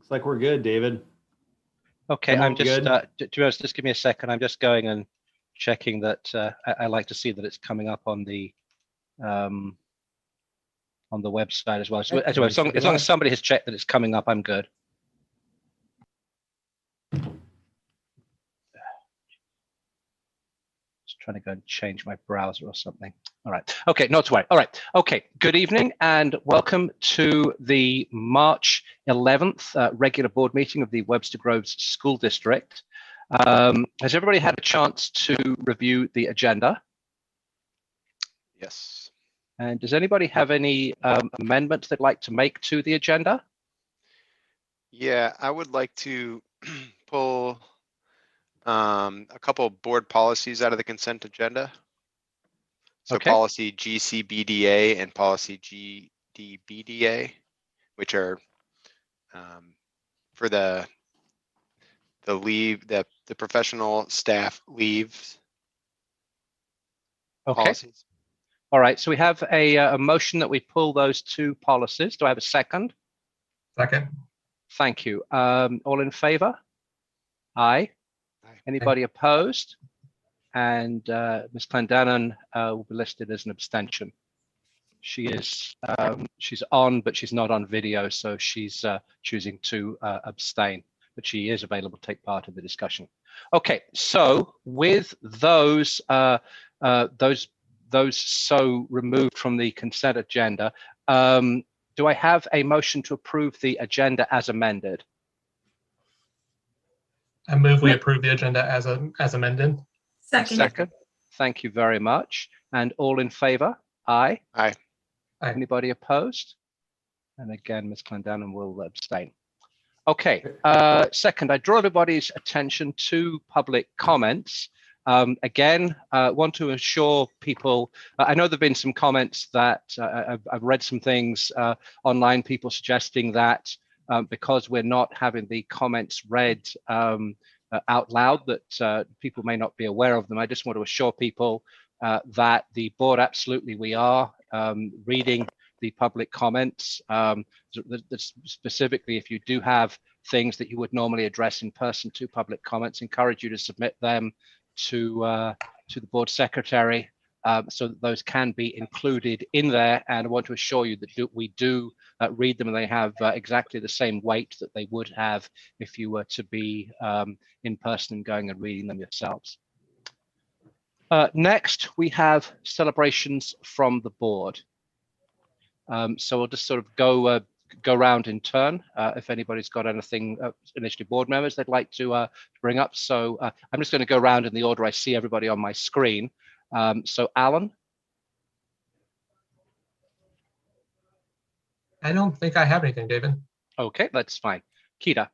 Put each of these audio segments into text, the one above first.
Looks like we're good, David. Okay, I'm just, to be honest, just give me a second. I'm just going and checking that. I like to see that it's coming up on the website as well. So anyway, as long as somebody has checked that it's coming up, I'm good. Just trying to go and change my browser or something. All right. Okay, not to worry. All right. Okay. Good evening and welcome to the March 11th regular board meeting of the Webster Groves School District. Has everybody had a chance to review the agenda? Yes. And does anybody have any amendments they'd like to make to the agenda? Yeah, I would like to pull a couple of board policies out of the consent agenda. So Okay. policy GCBDA and policy GDBDA, which are for the leave, the professional staff leaves policies. All right, so we have a motion that we pull those two policies. Do I have a second? Second. Thank you. All in favor? Aye. Anybody opposed? And Ms. Clendenin will be listed as an abstention. She is, she's on, but she's not on video, so she's choosing to abstain, but she is available to take part in the discussion. Okay, so with those so removed from the consent agenda, do I have a motion to approve the agenda as amended? I move we approve the agenda as amended. Second. Thank you very much. And all in favor? Aye. Aye. Aye. Anybody opposed? And again, Ms. Clendenin will abstain. Okay. Second, I draw everybody's attention to public comments. Again, want to assure people, I know there've been some comments that I've read some things online, people suggesting that because we're not having the comments read out loud, that people may not be aware of them. I just want to assure people that the board, absolutely, we are reading the public comments. Specifically, if you do have things that you would normally address in person to public comments, encourage you to submit them to the board secretary so that those can be included in there. And I want to assure you that we do read them, and they have exactly the same weight that they would have if you were to be in person and going and reading them yourselves. Next, we have celebrations from the board. So we'll just sort of go around in turn if anybody's got anything, initially board members they'd like to bring up. So I'm just going to go around in the order I see everybody on my screen. So Alan. I don't think I have anything, David. Okay, that's fine. Keita.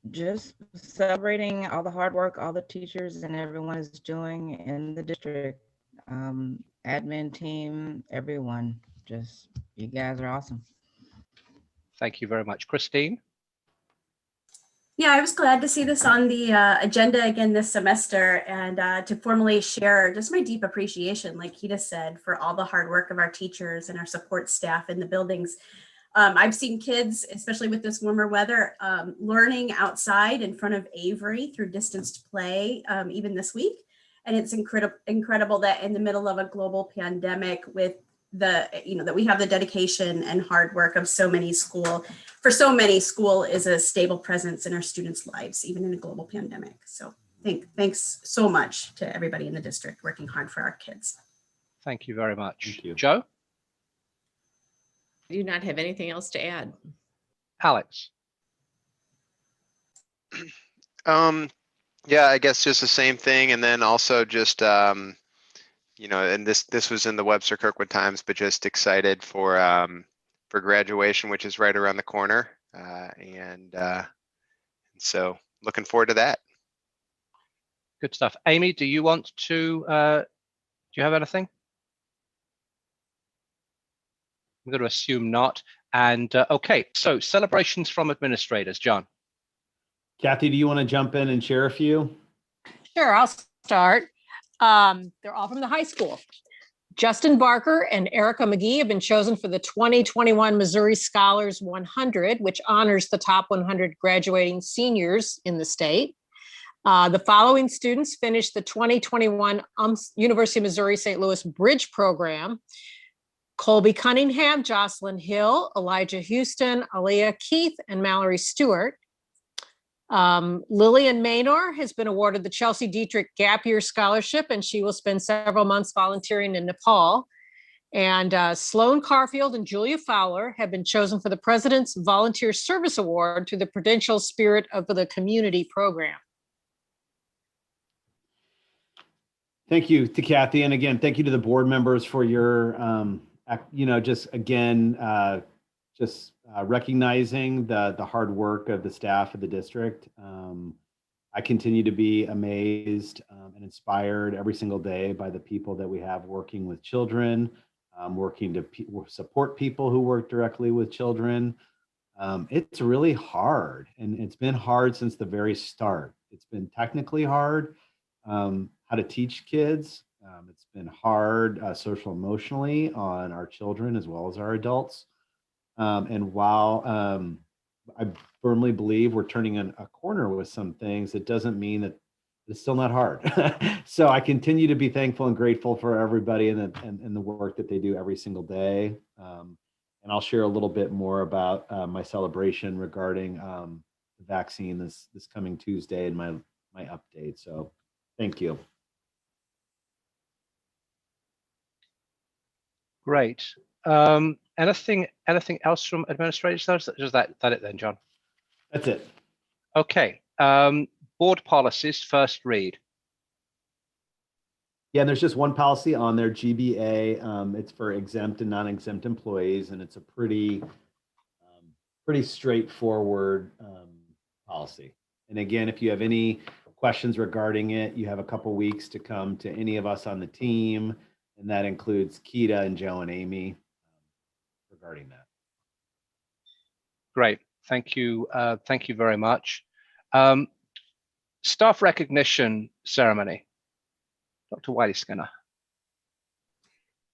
Just celebrating all the hard work all the teachers and everyone is doing in the district. Admin team, everyone, just, you guys are awesome. Thank you very much. Christine. Yeah, I was glad to see this on the agenda again this semester, and to formally share just my deep appreciation, like Keita said, for all the hard work of our teachers and our support staff in the buildings. I've seen kids, especially with this warmer weather, learning outside in front of Avery through distanced play, even this week. And it's incredible that in the middle of a global pandemic, with the, that we have the dedication and hard work of so many school is a stable presence in our students' lives, even in a global pandemic. So thanks so much to everybody in the district working hard for our kids. Thank you very much. Thank you. Joe. I do not have anything else to add. Alex. Yeah, I guess just the same thing, and then also just and this was in the Webster Kirkwood Times, but just excited for graduation, which is right around the corner, and so looking forward to that. Good stuff. Amy, do you want to? Do you have anything? I'm going to assume not. And okay, so celebrations from administrators, John. Kathy, do you want to jump in and share a few? Sure, I'll start. They're all from the high school. Justin Barker and Erica McGee have been chosen for the 2021 Missouri Scholars 100, which honors the top 100 graduating seniors in the state. The following students finished the 2021 University of Missouri St. Louis Bridge Program: Colby Cunningham, Jocelyn Hill, Elijah Houston, Aaliyah Keith, and Mallory Stewart. Lillian Maynor has been awarded the Chelsea Dietrich Gap Year Scholarship, and she will spend several months volunteering in Nepal. And Sloan Carfield and Julia Fowler have been chosen for the President's Volunteer Service Award through the Prudential Spirit of the Community program. Thank you to Kathy. And again, thank you to the board members for your, recognizing the hard work of the staff of the district. I continue to be amazed and inspired every single day by the people that we have working with children, working to support people who work directly with children. It's really hard, and it's been hard since the very start. It's been technically hard how to teach kids. It's been hard social emotionally on our children as well as our adults. And while I firmly believe we're turning a corner with some things, it doesn't mean that it's still not hard. So I continue to be thankful and grateful for everybody and the work that they do every single day. And I'll share a little bit more about my celebration regarding the vaccine this coming Tuesday in my update. So thank you. Great. Anything else from administrators? Is that it then, John? That's it. Okay. Board policies, first read. Yeah, and there's just one policy on there, GBA. It's for exempt and non-exempt employees, and it's a pretty straightforward policy. And again, if you have any questions regarding it, you have a couple weeks to come to any of us on the team, and that includes Keita and Joe and Amy regarding that. Great. Thank you. Thank you very much. Staff recognition ceremony. Dr. Wiley Skinner.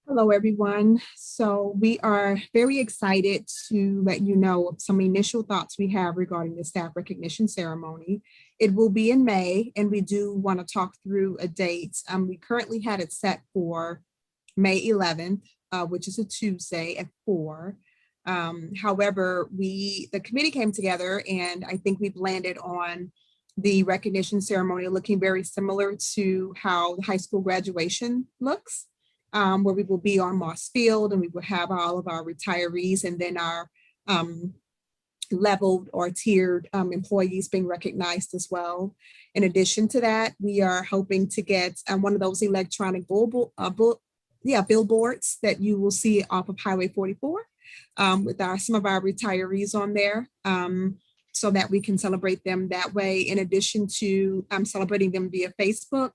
Hello, everyone. So we are very excited to let you know of some initial thoughts we have regarding the staff recognition ceremony. It will be in May, and we do want to talk through a date. We currently had it set for May 11th, which is a Tuesday at 4. However, the committee came together, and I think we've landed on the recognition ceremony looking very similar to how the high school graduation looks, where we will be on Moss Field, and we will have all of our retirees and then our leveled or tiered employees being recognized as well. In addition to that, we are hoping to get one of those electronic billboards that you will see off of Highway 44 with some of our retirees on there, so that we can celebrate them that way, in addition to celebrating them via Facebook,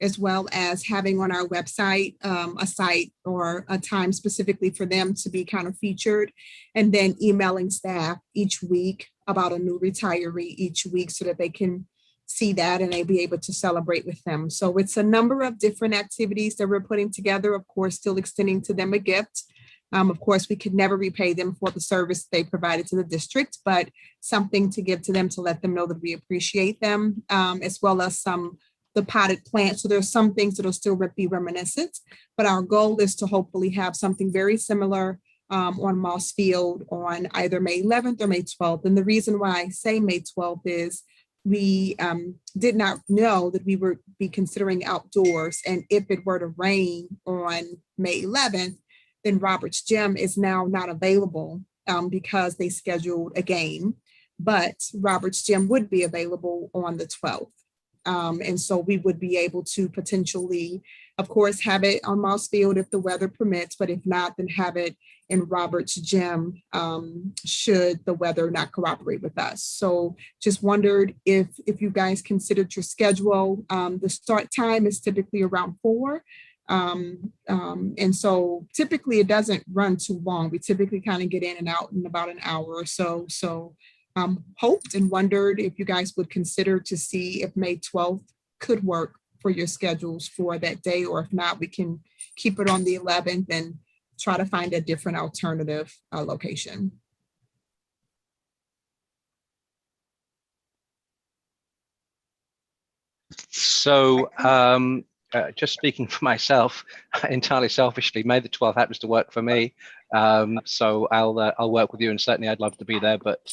as well as having on our website a site or a time specifically for them to be kind of featured, and then emailing staff each week about a new retiree each week so that they can see that and they'll be able to celebrate with them. So it's a number of different activities that we're putting together, of course, still extending to them a gift. Of course, we could never repay them for the service they provided to the district, but something to give to them to let them know that we appreciate them, as well as the potted plants. So there's some things that'll still be reminiscent, but our goal is to hopefully have something very similar on Moss Field on either May 11th or May 12th. And the reason why I say May 12th is we did not know that we would be considering outdoors. And if it were to rain on May 11th, then Roberts Gym is now not available because they scheduled a game, but Roberts Gym would be available on the 12th. And so we would be able to potentially, of course, have it on Moss Field if the weather permits, but if not, then have it in Roberts Gym should the weather not cooperate with us. So just wondered if you guys considered your schedule. The start time is typically around 4. And so typically it doesn't run too long. We typically kind of get in and out in about an hour or so. So hoped and wondered if you guys would consider to see if May 12th could work for your schedules for that day, or if not, we can keep it on the 11th and try to find a different alternative location. So just speaking for myself, entirely selfishly, May the 12th happens to work for me. So I'll work with you, and certainly I'd love to be there, but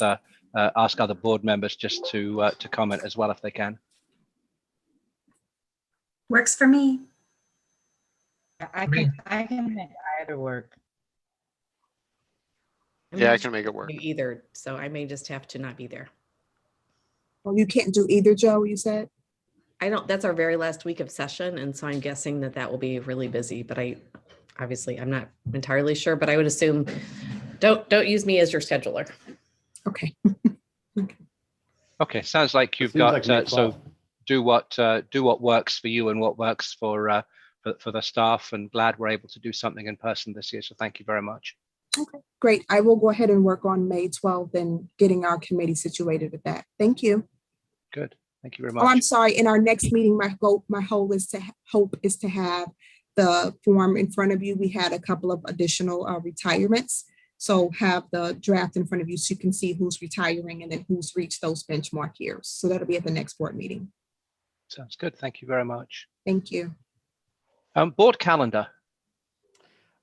ask other board members just to comment as well if they can. Works for me. I can make either work. I'm Yeah, not I sure can make it work. either, so I may just have to not be there. Well, you can't do either, Joe, you said? That's our very last week of session, and so I'm guessing that will be really busy, but I'm not entirely sure, but I would assume don't use me as your scheduler. Okay. Okay, sounds like you've Seems got like May so 12th. do what works for you and what works for the staff, and glad we're able to do something in person this year. So thank you very much. Okay, great. I will go ahead and work on May 12th and getting our committee situated with that. Thank you. Good. Thank you very Oh, I'm much. sorry. In our next meeting, my hope is to have the form in front of you. We had a couple of additional retirements. So have the draft in front of you so you can see who's retiring and then who's reached those benchmark years. So that'll be at the next board meeting. Sounds good. Thank you very much. Thank you. Board calendar.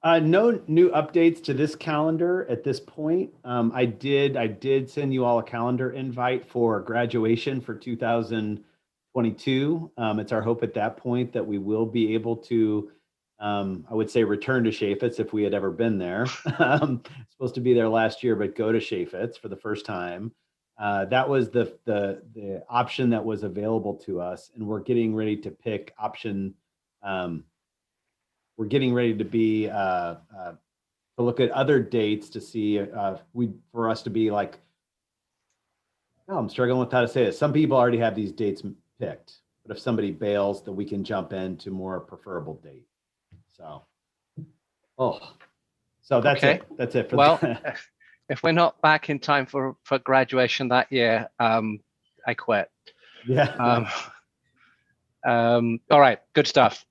No new updates to this calendar at this point. I did send you all a calendar invite for graduation for 2022. It's our hope at that point that we will be able to, I would say, return to Chaffetz if we had ever been there. Supposed to be there last year, but go to Chaffetz for the first time. That was the option that was available to us, and we're getting ready to pick option. We're getting ready to be to look at other dates to see for us to be like, oh, I'm struggling with how to say this. Some people already have these dates picked, but if somebody bails, then we can jump into more preferable date. So, so that's Okay. it. That's it for Well, that. if we're not back in time for graduation that year, I quit. Yeah. All right. Good stuff.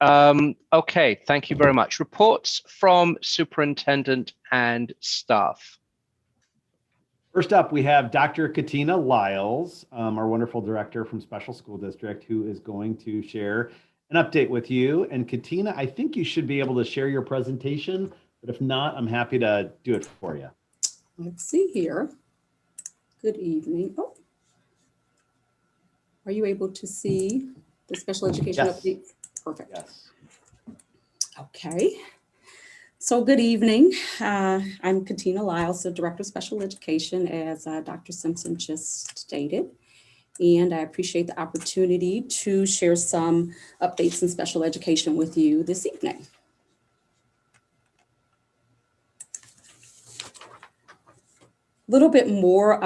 Okay, thank you very much. Reports from superintendent and staff. First up, we have Dr. Katina Lyles, our wonderful director from Special School District, who is going to share an update with you. And Katina, I think you should be able to share your presentation, but if not, I'm happy to do it for you. Let's see here. Good evening. Oh, are you able to see the special education Yes. update? Perfect. Yes. Okay. So good evening. I'm Katina Lyles, the Director of Special Education, as Dr. Simpson just stated. And I appreciate the opportunity to share some updates in special education with you this evening. A little bit more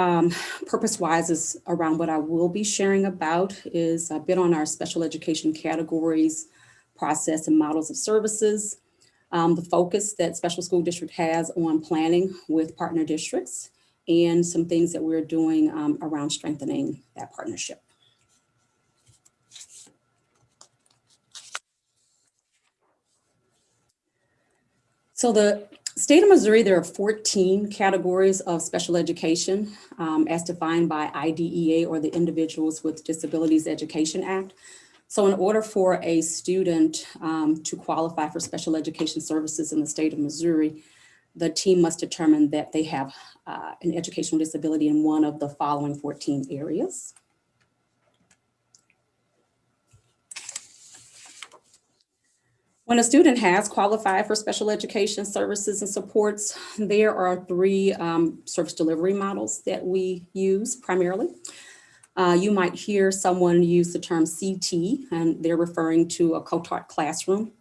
purpose-wise is around what I will be sharing about is a bit on our special education categories, process, and models of services, the focus that Special School District has on planning with partner districts, and some things that we're doing around strengthening that partnership. So the state of Missouri, there are 14 categories of special education as defined by IDEA, or the Individuals with Disabilities Education Act. So in order for a student to qualify for special education services in the state of Missouri, the team must determine that they have an educational disability in one of the following 14 areas. When a student has qualified for special education services and supports, there are 3 service delivery models that we use primarily. You might hear someone use the term CT, and they're referring to a co-taught classroom.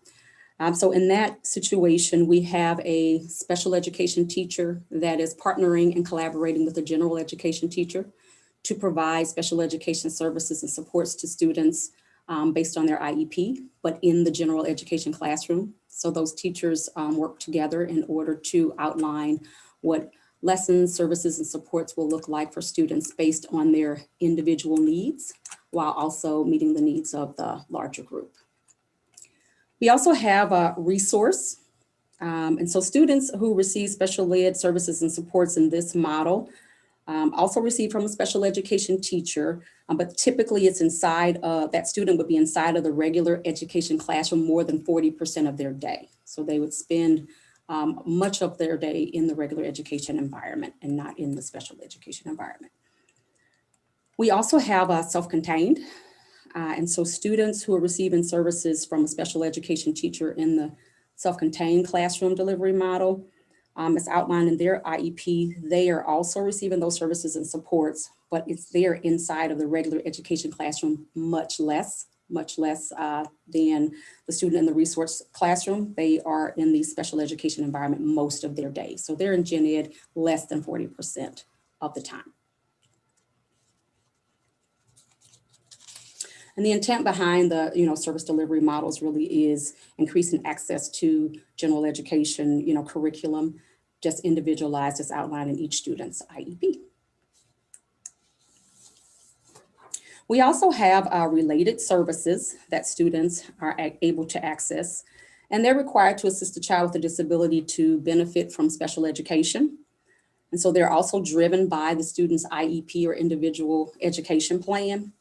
So in that situation, we have a special education teacher that is partnering and collaborating with a general education teacher to provide special education services and supports to students based on their IEP, but in the general education classroom. So those teachers work together in order to outline what lessons, services, and supports will look like for students based on their individual needs. while also meeting the needs of the larger group. We also have a resource. And so students who receive special ed services and supports in this model also receive from a special education teacher, but typically it's inside, that student would be inside of the regular education classroom more than 40% of their day. So they would spend much of their day in the regular education environment and not in the special education environment. We also have a self-contained, and so students who are receiving services from a special education teacher in the self-contained classroom delivery model, as outlined in their IEP, they are also receiving those services and supports, but it's there inside of the regular education classroom much less than the student in the resource classroom. They are in the special education environment most of their day. So they're in gen ed less than 40% of the time. And the intent behind the service delivery models really is increasing access to general education curriculum, just individualized as outlined in each student's IEP. We also have related services that students are able to access, and they're required to assist a child with a disability to benefit from special education. And so they're also driven by the student's IEP or individual education plan.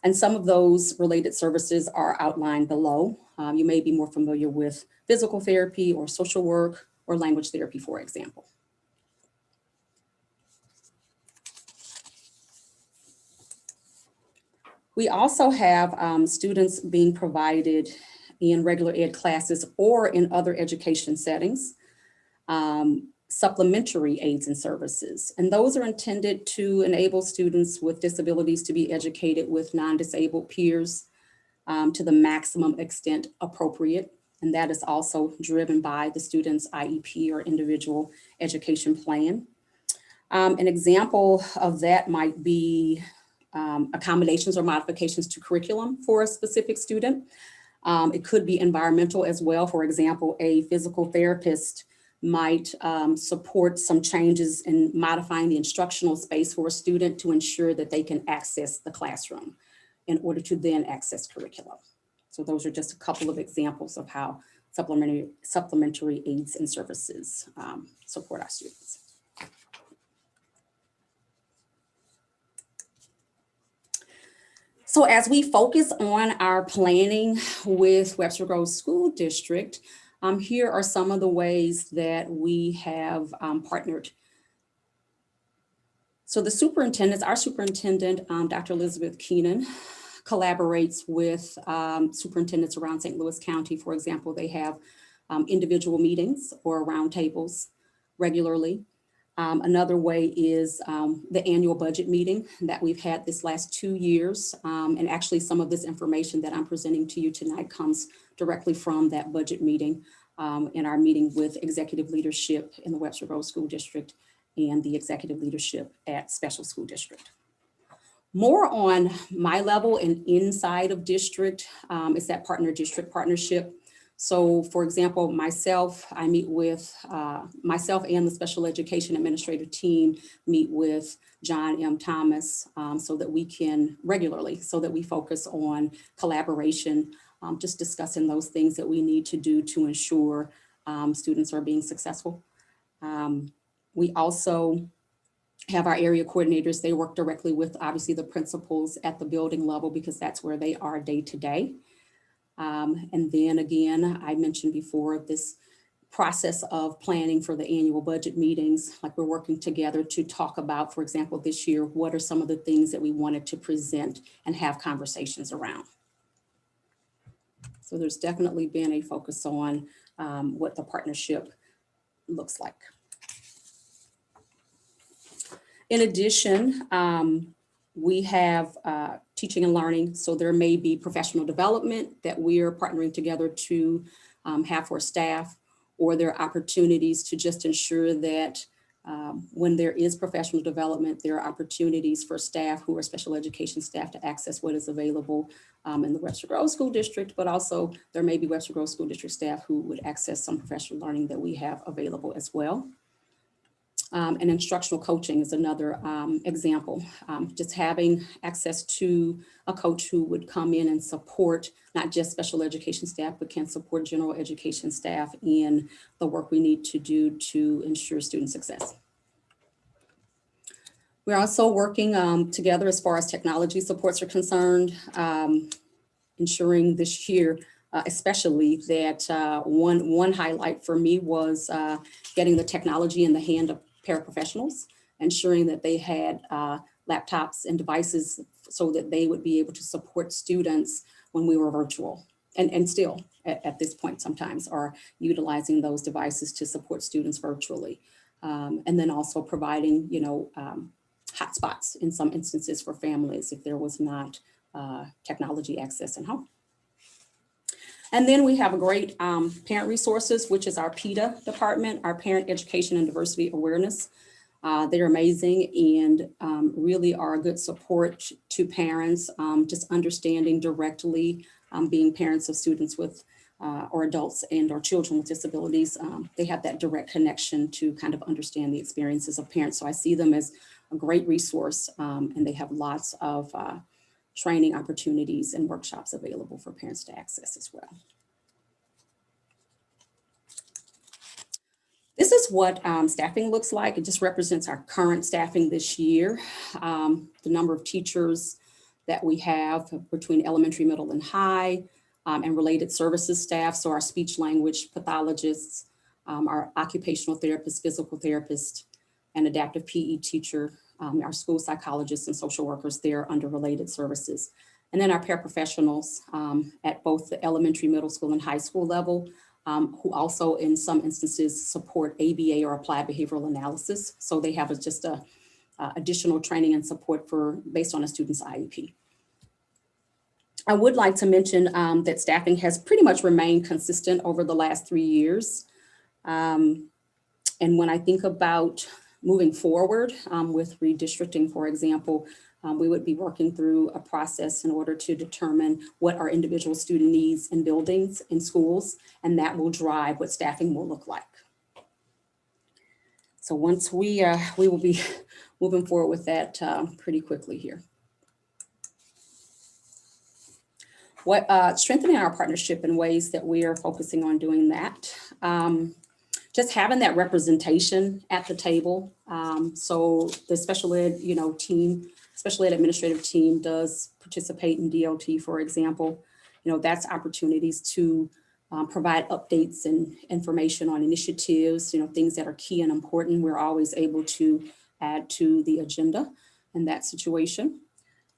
And some of those related services are outlined below. You may be more familiar with physical therapy or social work or language therapy, for example. We also have students being provided in regular ed classes or in other education settings, supplementary aids and services. And those are intended to enable students with disabilities to be educated with non-disabled peers to the maximum extent appropriate. And that is also driven by the student's IEP or individual education plan. An example of that might be accommodations or modifications to curriculum for a specific student. It could be environmental as well. For example, a physical therapist might support some changes in modifying the instructional space for a student to ensure that they can access the classroom in order to then access curriculum. So those are just a couple of examples of how supplementary aids and services support our students. So as we focus on our planning with Webster Groves School District, here are some of the ways that we have partnered. So the superintendents, our superintendent, Dr. Elizabeth Keenan, collaborates with superintendents around St. Louis County. For example, they have individual meetings or roundtables regularly. Another way is the annual budget meeting that we've had this last 2 years. And actually some of this information that I'm presenting to you tonight comes directly from that budget meeting in our meeting with executive leadership in the Webster Groves School District and the executive leadership at Special School District. More on my level and inside of district is that partner-district partnership. So for example, myself, I meet with, myself and the special education administrative team meet with John M. Thomas so that we can regularly, so that we focus on collaboration, just discussing those things that we need to do to ensure students are being successful. We also have our area coordinators. They work directly with obviously the principals at the building level because that's where they are day to day. And then again, I mentioned before this process of planning for the annual budget meetings, like we're working together to talk about, for example, this year, what are some of the things that we wanted to present and have conversations around. So there's definitely been a focus on what the partnership looks like. In addition, we have teaching and learning. So there may be professional development that we are partnering together to have for staff, or there are opportunities to just ensure that when there is professional development, there are opportunities for staff who are special education staff to access what is available in the Webster Groves School District, but also there may be Webster Groves School District staff who would access some professional learning that we have available as well. And instructional coaching is another example. Just having access to a coach who would come in and support not just special education staff, but can support general education staff in the work we need to do to ensure student success. We're also working together as far as technology supports are concerned, ensuring this year, especially that one highlight for me was getting the technology in the hand of paraprofessionals, ensuring that they had laptops and devices so that they would be able to support students when we were virtual, and still at this point sometimes are utilizing those devices to support students virtually. And then also providing, hotspots in some instances for families if there was not technology access in home. And then we have a great parent resources, which is our PETA department, our Parent Education and Diversity Awareness. They're amazing and really are a good support to parents, just understanding directly being parents of students with or adults and or children with disabilities. They have that direct connection to kind of understand the experiences of parents. So I see them as a great resource, and they have lots of training opportunities and workshops available for parents to access as well. This is what staffing looks like. It just represents our current staffing this year. The number of teachers that we have between elementary, middle, and high, and related services staff. So our speech language pathologists, our occupational therapists, physical therapists, and adaptive PE teacher, our school psychologists and social workers there under related services. And then our paraprofessionals at both the elementary, middle school, and high school level, who also in some instances support ABA or applied behavioral analysis. So they have just a additional training and support based on a student's IEP. I would like to mention that staffing has pretty much remained consistent over the last 3 years. And when I think about moving forward with redistricting, for example, we would be working through a process in order to determine what our individual student needs in buildings, in schools, and that will drive what staffing will look like. So once we will be moving forward with that pretty quickly here. Strengthening our partnership in ways that we are focusing on doing that. Just having that representation at the table. So the special ed, special ed administrative team does participate in DLT, for example. That's opportunities to provide updates and information on initiatives, things that are key and important. We're always able to add to the agenda in that situation.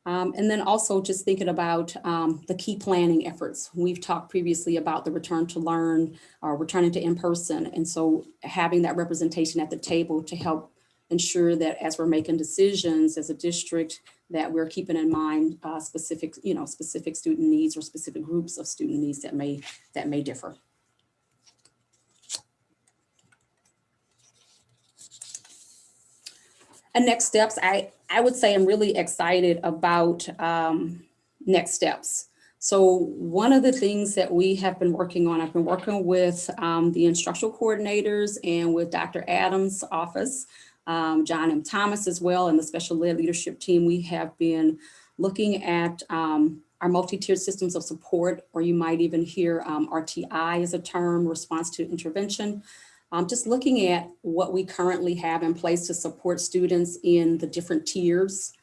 And then also just thinking about the key planning efforts. We've talked previously about the return to learn or returning to in-person. And so having that representation at the table to help ensure that as we're making decisions as a district, that we're keeping in mind specific student needs or specific groups of student needs that may differ. And next steps, I would say I'm really excited about next steps. So one of the things that we have been working on, I've been working with the instructional coordinators and with Dr. Adams' office, John M. Thomas as well, and the special ed leadership team. We have been looking at our multi-tiered systems of support, or you might even hear RTI as a term, response to intervention. Just looking at what we currently have in place to support students in the different tiers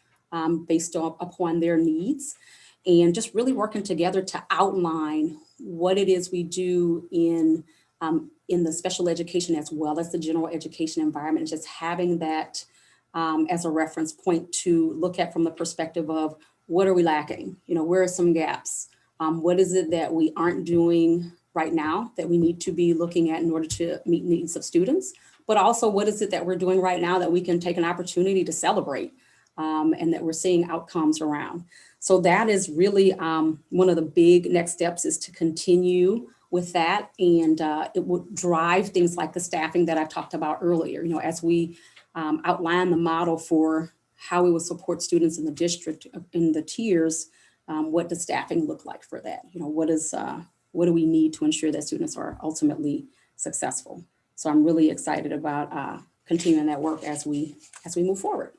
based upon their needs, and just really working together to outline what it is we do in the special education as well as the general education environment, and just having that as a reference point to look at from the perspective of what are we lacking? Where are some gaps? What is it that we aren't doing right now that we need to be looking at in order to meet needs of students, but also what is it that we're doing right now that we can take an opportunity to celebrate and that we're seeing outcomes around. So that is really one of the big next steps, is to continue with that, and it will drive things like the staffing that I talked about earlier. As we outline the model for how we will support students in the district in the tiers, what does staffing look like for that? What do we need to ensure that students are ultimately successful? So I'm really excited about continuing that work as we move forward.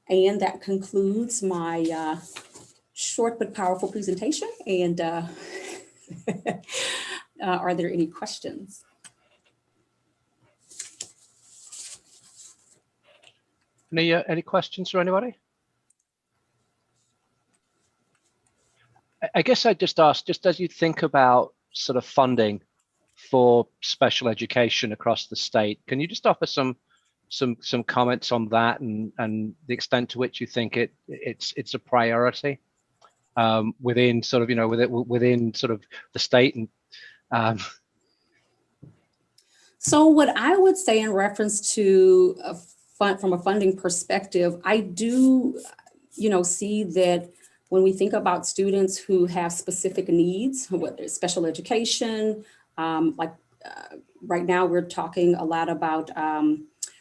And that concludes my short but powerful presentation. And are there any questions? Any questions for anybody? I guess I'd just ask, just as you think about sort of funding for special education across the state, can you just offer some comments on that and the extent to which you think it's a priority within sort of, you know, within sort of the state? And so what I would say in reference to from a funding perspective, I do, you know, see that when we think about students who have specific needs, whether it's special education, right now we're talking a lot about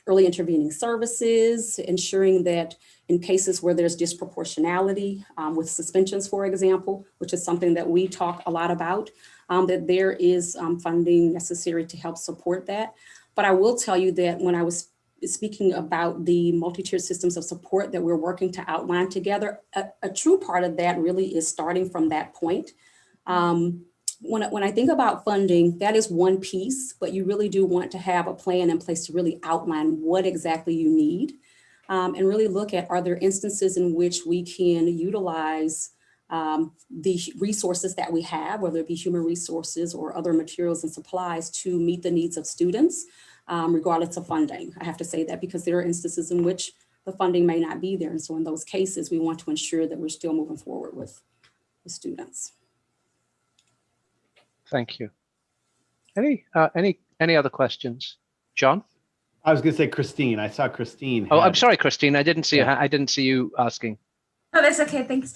early intervening services, ensuring that in cases where there's disproportionality with suspensions, for example, which is something that we talk a lot about, that there is funding necessary to help support that. But I will tell you that when I was speaking about the multi-tiered systems of support that we're working to outline together, a true part of that really is starting from that point. When I think about funding, that is one piece, but you really do want to have a plan in place to really outline what exactly you need and really look at, are there instances in which we can utilize the resources that we have, whether it be human resources or other materials and supplies, to meet the needs of students, regardless of funding. I have to say that because there are instances in which the funding may not be there. And so in those cases, we want to ensure that we're still moving forward with the students. Thank you. Any other questions? John? I was going to say Christine. I saw Christine. Oh, I'm sorry, Christine. I didn't see I didn't see you asking. Oh, that's okay. Thanks.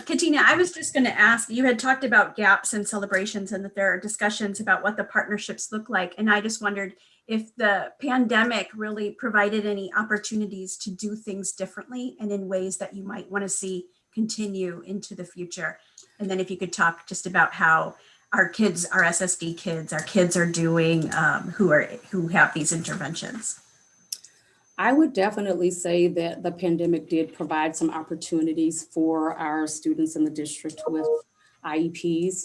Katina, I was just going to ask, you had talked about gaps and celebrations and that there are discussions about what the partnerships look like. And I just wondered if the pandemic really provided any opportunities to do things differently and in ways that you might want to see continue into the future. And then if you could talk just about how our kids, our SSD kids, our kids are doing who have these interventions. I would definitely say that the pandemic did provide some opportunities for our students in the district with IEPs.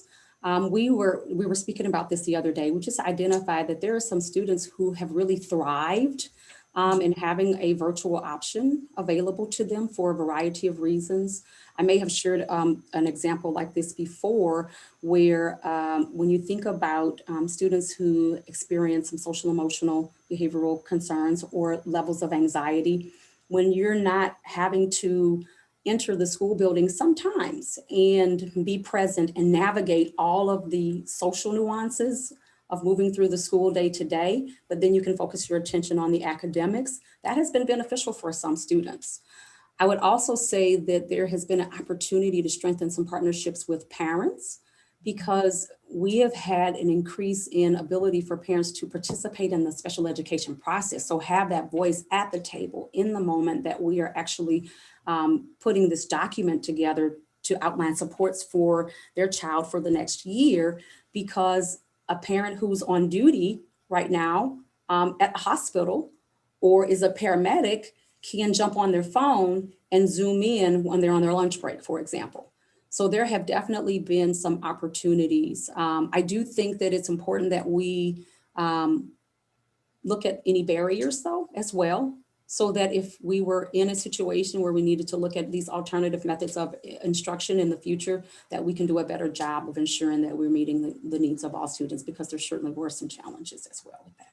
We were speaking about this the other day. We just identified that there are some students who have really thrived in having a virtual option available to them for a variety of reasons. I may have shared an example like this before, where when you think about students who experience some social, emotional, behavioral concerns or levels of anxiety, when you're not having to enter the school building sometimes and be present and navigate all of the social nuances of moving through the school day to day, but then you can focus your attention on the academics, that has been beneficial for some students. I would also say that there has been an opportunity to strengthen some partnerships with parents, because we have had an increase in ability for parents to participate in the special education process. So have that voice at the table in the moment that we are actually putting this document together to outline supports for their child for the next year, because a parent who's on duty right now at a hospital or is a paramedic can jump on their phone and Zoom in when they're on their lunch break, for example. So there have definitely been some opportunities. I do think that it's important that we look at any barriers though as well, so that if we were in a situation where we needed to look at these alternative methods of instruction in the future, that we can do a better job of ensuring that we're meeting the needs of all students, because there certainly were some challenges as well with that.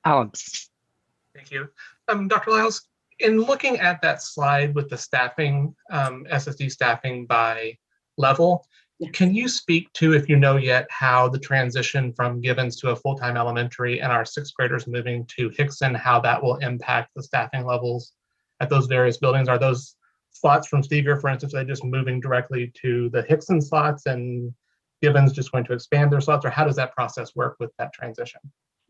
Alan. Thank you. Dr. Lyles, in looking at that slide with the staffing, SSD staffing by level, can you speak to, if you know yet, how the transition from Givens to a full-time elementary and our sixth graders moving to Hickson, how that will impact the staffing levels at those various buildings? Are those slots from Seeger, for instance, are they just moving directly to the Hickson slots and Givens just going to expand their slots, or how does that process work with that transition?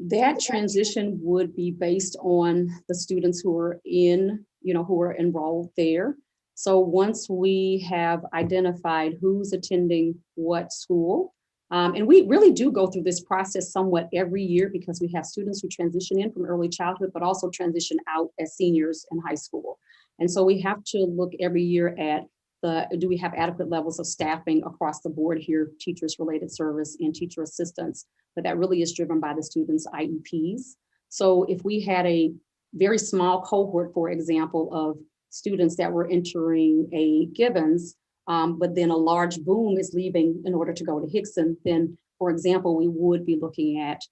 That transition would be based on the students who are who are enrolled there. So once we have identified who's attending what school, And we really do go through this process somewhat every year because we have students who transition in from early childhood, but also transition out as seniors in high school. And so we have to look every year at do we have adequate levels of staffing across the board here, teachers related service and teacher assistants, but that really is driven by the students' IEPs. So if we had a very small cohort, for example, of students that were entering a Gibbons, but then a large boom is leaving in order to go to Hickson, then, for example, we would be looking at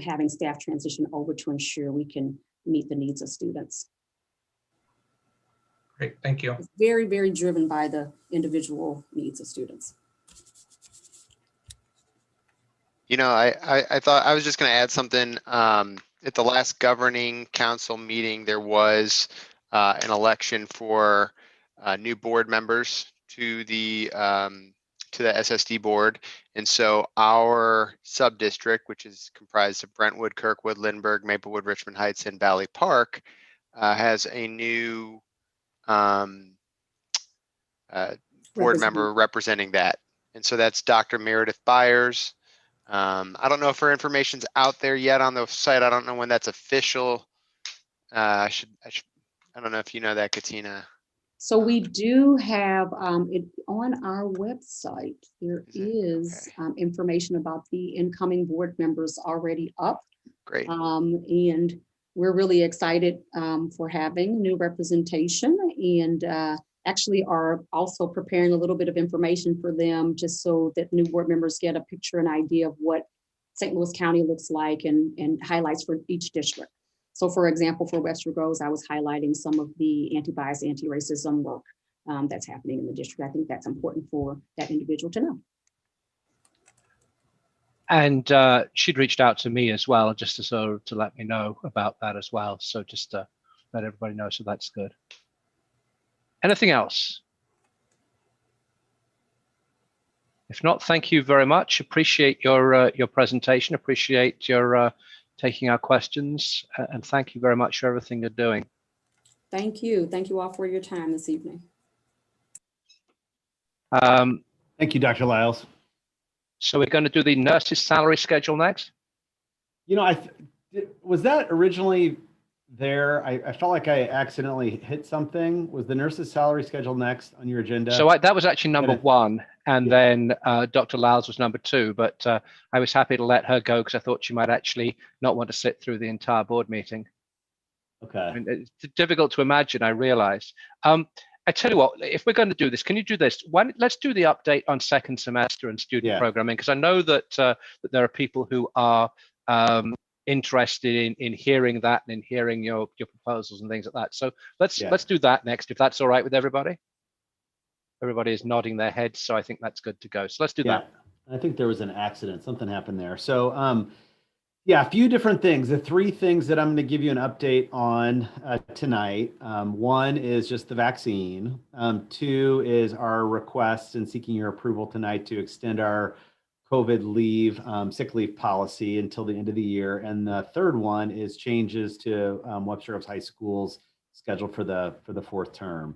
having staff transition over to ensure we can meet the needs of students. Great, thank you. It's very, very driven by the individual needs of students. You know, I thought I was just going to add something. At the last governing council meeting, there was an election for new board members to the SSD board, and so our sub-district, which is comprised of Brentwood, Kirkwood, Lindbergh, Maplewood, Richmond Heights, and Valley Park, has a new board member representing that, and so that's Dr. Meredith Byers. I don't know if her information's out there yet on the site. I don't know when that's official. I don't know if you know that, Katina. So we do have it on our website. There is Okay. information about the incoming board members already up. Great. And we're really excited for having new representation, and actually are also preparing a little bit of information for them just so that new board members get a picture and idea of what St. Louis County looks like and highlights for each district. So for example, for Webster Groves, I was highlighting some of the anti-bias, anti-racism work that's happening in the district. I think that's important for that individual to know. And she'd reached out to me as well, just to let me know about that as well. So just to let everybody know, so that's good. Anything else? If not, thank you very much. Appreciate your presentation. Appreciate your taking our questions, and thank you very much for everything you're doing. Thank you. Thank you all for your time this evening. Thank you, Dr. Lyles. So we're going to do the nurse's salary schedule next. You know, was that originally there? I felt like I accidentally hit something. Was the nurse's salary schedule next on your agenda? So that was actually number one, and then Dr. Lyles was number two, but I was happy to let her go because I thought she might actually not want to sit through the entire board meeting. Okay. I mean, it's difficult to imagine, I realize. I tell you what, if we're going to do this, can you do this? Let's do the update on second semester and student programming, because I know that, that there are people who are interested in hearing that and in hearing your proposals and things like that. So let's do that next, if that's all right with everybody. Everybody is nodding their heads, so I think that's good to go. So let's do that. I think there was an accident, something happened there. So yeah, a few different things. The three things that I'm going to give you an update on tonight. One is just the vaccine. Two is our request and seeking your approval tonight to extend our COVID leave, sick leave policy until the end of the year. And the third one is changes to Webster Groves High School's schedule for the fourth term.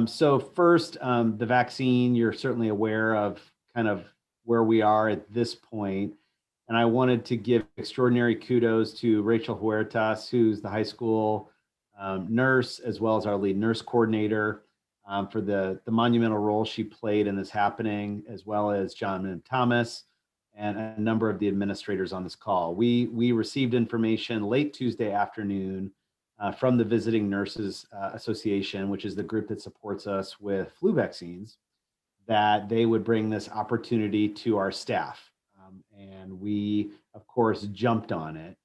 So first, the vaccine, you're certainly aware of kind of where we are at this point. And I wanted to give extraordinary kudos to Rachel Huertas, who's the high school nurse, as well as our lead nurse coordinator, for the monumental role she played in this happening, as well as John and Thomas and a number of the administrators on this call. We received information late Tuesday afternoon from the Visiting Nurses Association, which is the group that supports us with flu vaccines, that they would bring this opportunity to our staff. And we, of course, jumped on it.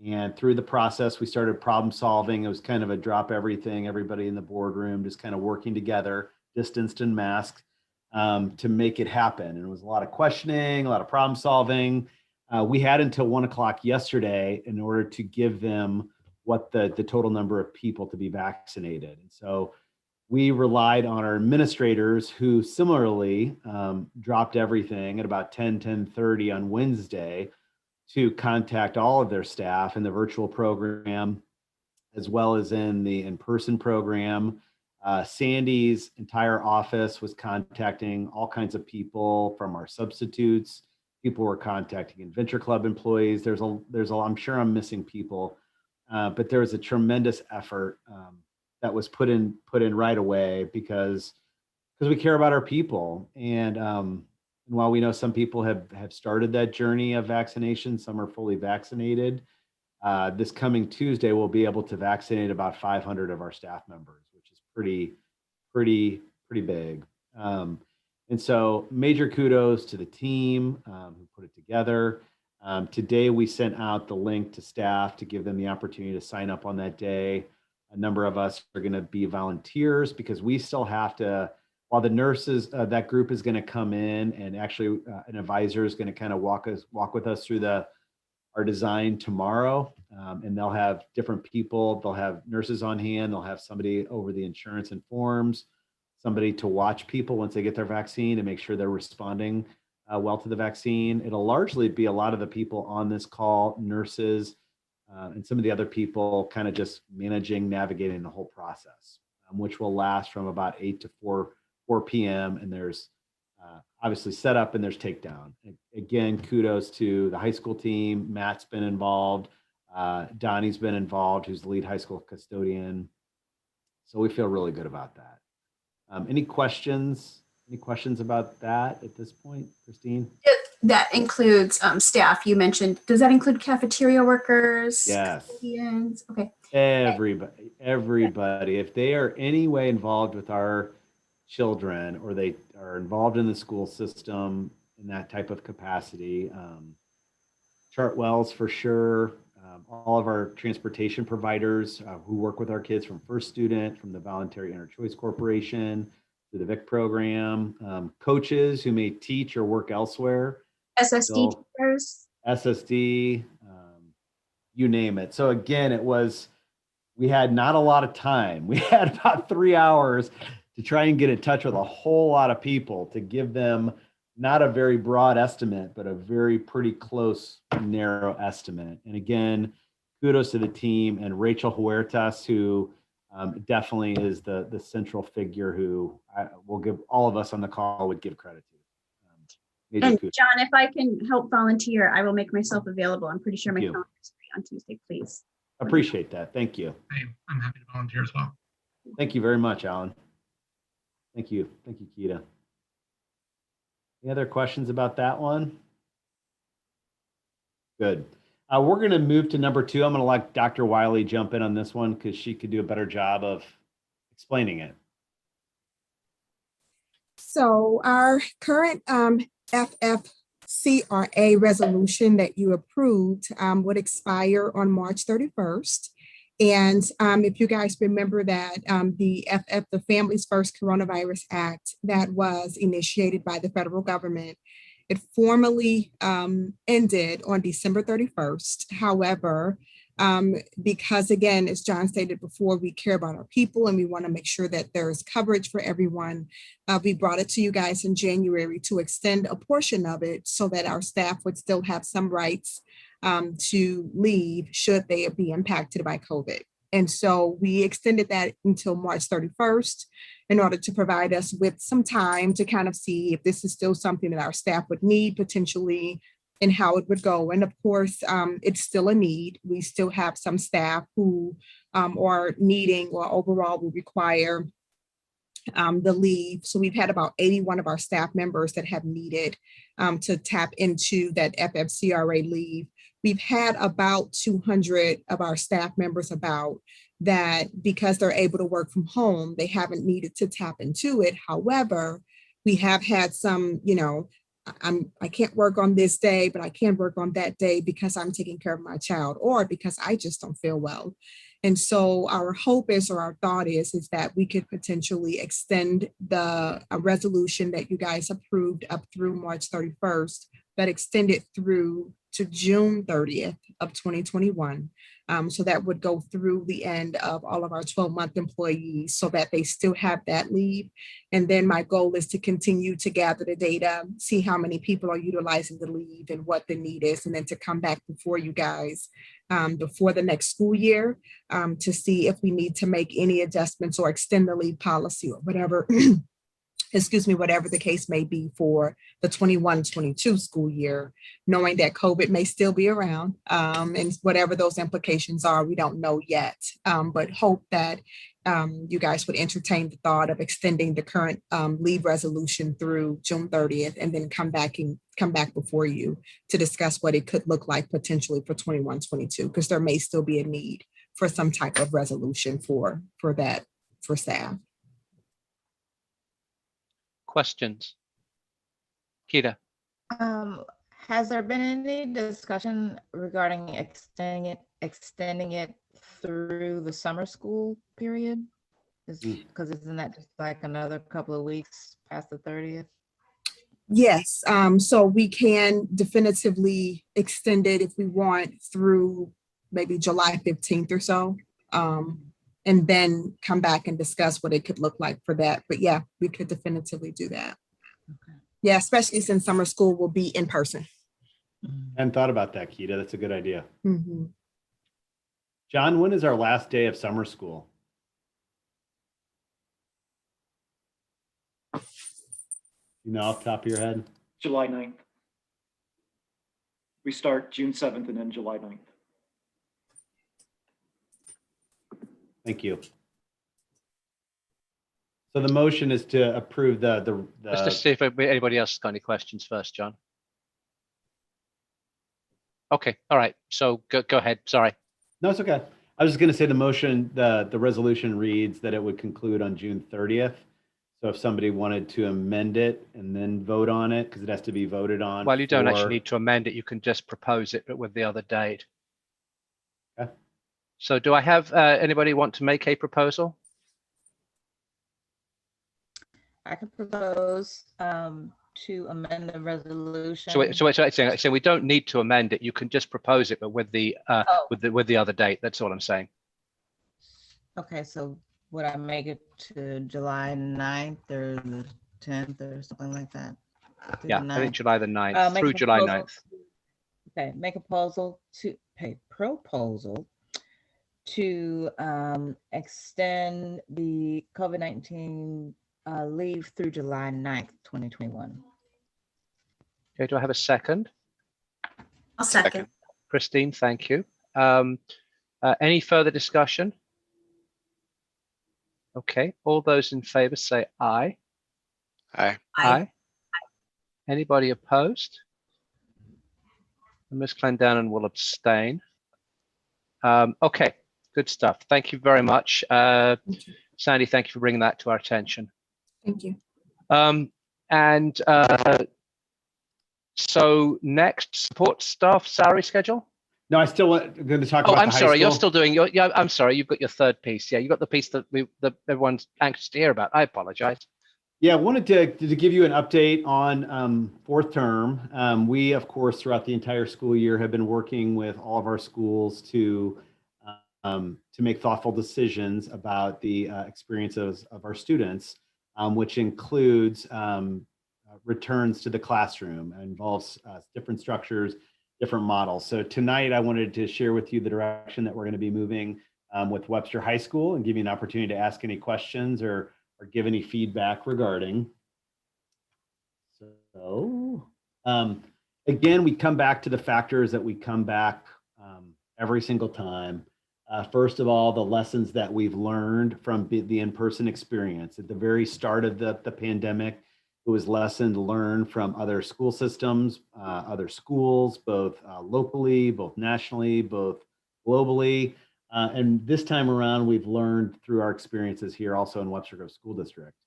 And through the process, we started problem solving. It was kind of a drop everything, everybody in the boardroom just kind of working together, distanced and masked, to make it happen. And it was a lot of questioning, a lot of problem solving. We had until 1 o'clock yesterday in order to give them what the total number of people to be vaccinated. And so we relied on our administrators, who similarly dropped everything at about 10:30 on Wednesday to contact all of their staff in the virtual program, as well as in the in-person program. Sandy's entire office was contacting all kinds of people, from our substitutes people were contacting Adventure Club employees. I'm sure I'm missing people, but there was a tremendous effort that was put in right away because we care about our people. And while we know some people have started that journey of vaccination, some are fully vaccinated. This coming Tuesday, we'll be able to vaccinate about 500 of our staff members, which is pretty big. And so major kudos to the team who put it together. Today, we sent out the link to staff to give them the opportunity to sign up on that day. A number of us are going to be volunteers because we still have to, while the nurses, that group is going to come in and actually an advisor is going to kind of walk with us through our design tomorrow. And they'll have different people. They'll have nurses on hand. They'll have somebody over the insurance and forms, somebody to watch people once they get their vaccine and make sure they're responding well to the vaccine. It'll largely be a lot of the people on this call, nurses, and some of the other people kind of just navigating the whole process, which will last from about 8 to 4 p.m. And there's obviously setup and there's takedown. Again, kudos to the high school team. Matt's been involved. Donnie's been involved, who's the lead high school custodian. So we feel really good about that. Any questions? Any questions about that at this point, Christine? That includes staff. You mentioned, does that include cafeteria workers? Yes. Custodians? Okay. Everybody. If they are any way involved with our children or they are involved in the school system in that type of capacity, Chartwells for sure. All of our transportation providers who work with our kids from First Student, from the Voluntary Inter-Choice Corporation, through the VIC program, coaches who may teach or work elsewhere. SSD teachers. SSD, you name it. So again, we had not a lot of time. We had about 3 hours to try and get in touch with a whole lot of people to give them not a very broad estimate, but a very pretty close, narrow estimate. And again, kudos to the team and Rachel Huertas, who definitely is the central figure who will give all of us on the call would give credit to. And John, if I can help volunteer, I will make myself available. I'm pretty sure my Thank you. calendar is free on Tuesday, please. Appreciate that. Thank you. I'm happy to volunteer as well. Thank you very much, Alan. Thank you. Thank you, Keita. Any other questions about that one? Good. We're going to move to number 2. I'm going to let Dr. Wiley jump in on this one because she could do a better job of explaining it. So our current FFCRA resolution that you approved would expire on March 31st. And if you guys remember that the Families First Coronavirus Act that was initiated by the federal government, it formally ended on December 31st. However, because again, as John stated before, we care about our people and we want to make sure that there is coverage for everyone. We brought it to you guys in January to extend a portion of it so that our staff would still have some rights to leave should they be impacted by COVID. And so we extended that until March 31st in order to provide us with some time to kind of see if this is still something that our staff would need potentially and how it would go. And of course, it's still a need. We still have some staff who are needing or overall will require the leave. So we've had about 81 of our staff members that have needed to tap into that FFCRA leave. We've had about 200 of our staff members that because they're able to work from home, they haven't needed to tap into it. However, we have had some, I can't work on this day, but I can work on that day because I'm taking care of my child or because I just don't feel well. And so our hope is, or our thought is that we could potentially extend the resolution that you guys approved up through March 31st, but extend it through to June 30th of 2021. So that would go through the end of all of our 12-month employees so that they still have that leave. And then my goal is to continue to gather the data, see how many people are utilizing the leave and what the need is, and then to come back before you guys before the next school year to see if we need to make any adjustments or extend the leave policy or whatever excuse me, whatever the case may be for the 21-22 school year, knowing that COVID may still be around, and whatever those implications are, we don't know yet, but hope that you guys would entertain the thought of extending the current leave resolution through June 30th, and then come back before you to discuss what it could look like potentially for 21-22, because there may still be a need for some type of resolution for that, for staff. Questions? Kita? Has there been any discussion regarding extending it through the summer school period? Because isn't that just like another couple of weeks past the 30th? Yes, so we can definitively extend it if we want through maybe July 15th or so, and then come back and discuss what it could look like for that. But yeah, we could definitively do that. Okay. Yeah, especially since summer school will be in person. I hadn't thought about that, Kita. That's a good idea. Mm-hmm. John, when is our last day of summer school? You know, off the top of your head? July 9th. We start June 7th and then July 9th. Thank you. So the motion is to approve Let's just see if anybody else has got any questions first, John. Okay, all right. So go ahead. Sorry. No, it's okay. I was just going to say the motion, the resolution reads that it would conclude on June 30th. So if somebody wanted to amend it and then vote on it, because it has to be voted on. Well, you don't actually need to amend it. You can just propose it, but with the other date. Okay. So do I have anybody want to make a proposal? I could propose to amend the resolution. So we don't need to amend it. You can just propose it, but with the with the other date. That's all I'm saying. Okay, so would I make it to July 9th or the 10th or something like that? Yeah, I think July the 9th through July 9th. Okay, make a proposal to extend the COVID-19 leave through July 9th, 2021. Okay, do I have a second? I'll second. Christine, thank you. Any further discussion? Okay, all those in favor say aye. Aye. Aye. Anybody opposed? Ms. Clendenin will abstain. Okay, good stuff. Thank you very much. Sandy, thank you for bringing that to our attention. Thank you. So next, support staff salary schedule. No, I still want going to talk about I'm the high sorry, school. you're still doing your, yeah, I'm sorry, you've got your third piece. Yeah, you got the piece that everyone's anxious to hear about. I apologize. Yeah, I wanted to give you an update on fourth term. We, of course, throughout the entire school year have been working with all of our schools to make thoughtful decisions about the experiences of our students, which includes returns to the classroom. It involves different structures, different models. So tonight I wanted to share with you the direction that we're going to be moving with Webster High School and give you an opportunity to ask any questions or give any feedback regarding. So again, we come back to the factors that we come back every single time. First of all, the lessons that we've learned from the in-person experience. At the very start of the pandemic, it was lessons learned from other school systems, other schools, both locally, both nationally, both globally. And this time around, we've learned through our experiences here also in Webster Grove School District.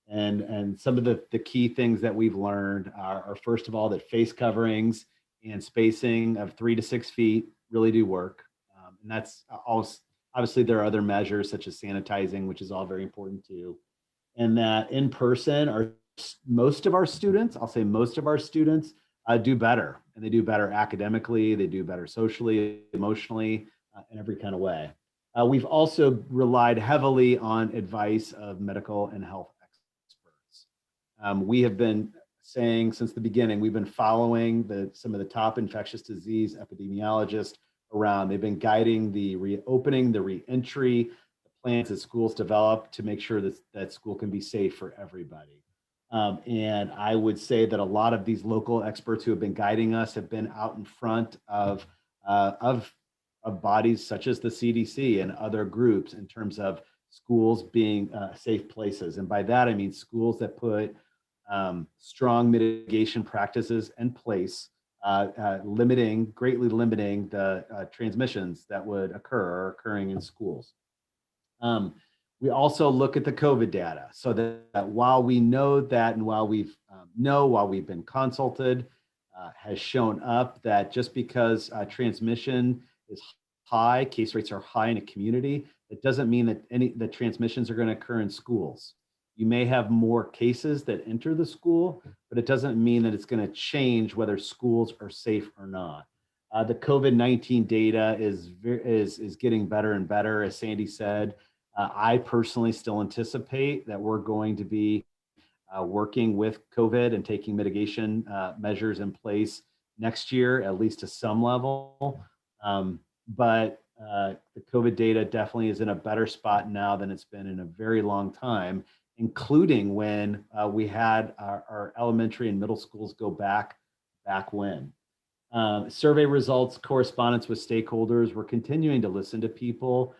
And some of the key things that we've learned are first of all, that face coverings and spacing of 3 to 6 feet really do work. And that's also, obviously there are other measures such as sanitizing, which is all very important too. And that in person most of our students, I'll say most of our students do better, and they do better academically, they do better socially, emotionally, in every kind of way. We've also relied heavily on advice of medical and health experts. We have been saying since the beginning, we've been following some of the top infectious disease epidemiologists around. They've been guiding the reopening, the reentry, the plans that schools develop to make sure that school can be safe for everybody. And I would say that a lot of these local experts who have been guiding us have been out in front of bodies such as the CDC and other groups in terms of schools being safe places. And by that, I mean schools that put strong mitigation practices in place, greatly limiting the transmissions that would occur or are occurring in schools. We also look at the COVID data so that while we know that and while we've been consulted, has shown up that just because transmission is high, case rates are high in a community, it doesn't mean that the transmissions are going to occur in schools. You may have more cases that enter the school, but it doesn't mean that it's going to change whether schools are safe or not. The COVID-19 data is getting better and better, as Sandy said. I personally still anticipate that we're going to be working with COVID and taking mitigation measures in place next year, at least to some level. But the COVID data definitely is in a better spot now than it's been in a very long time, including when we had our elementary and middle schools go back when. Survey results, correspondence with stakeholders. We're continuing to listen to people.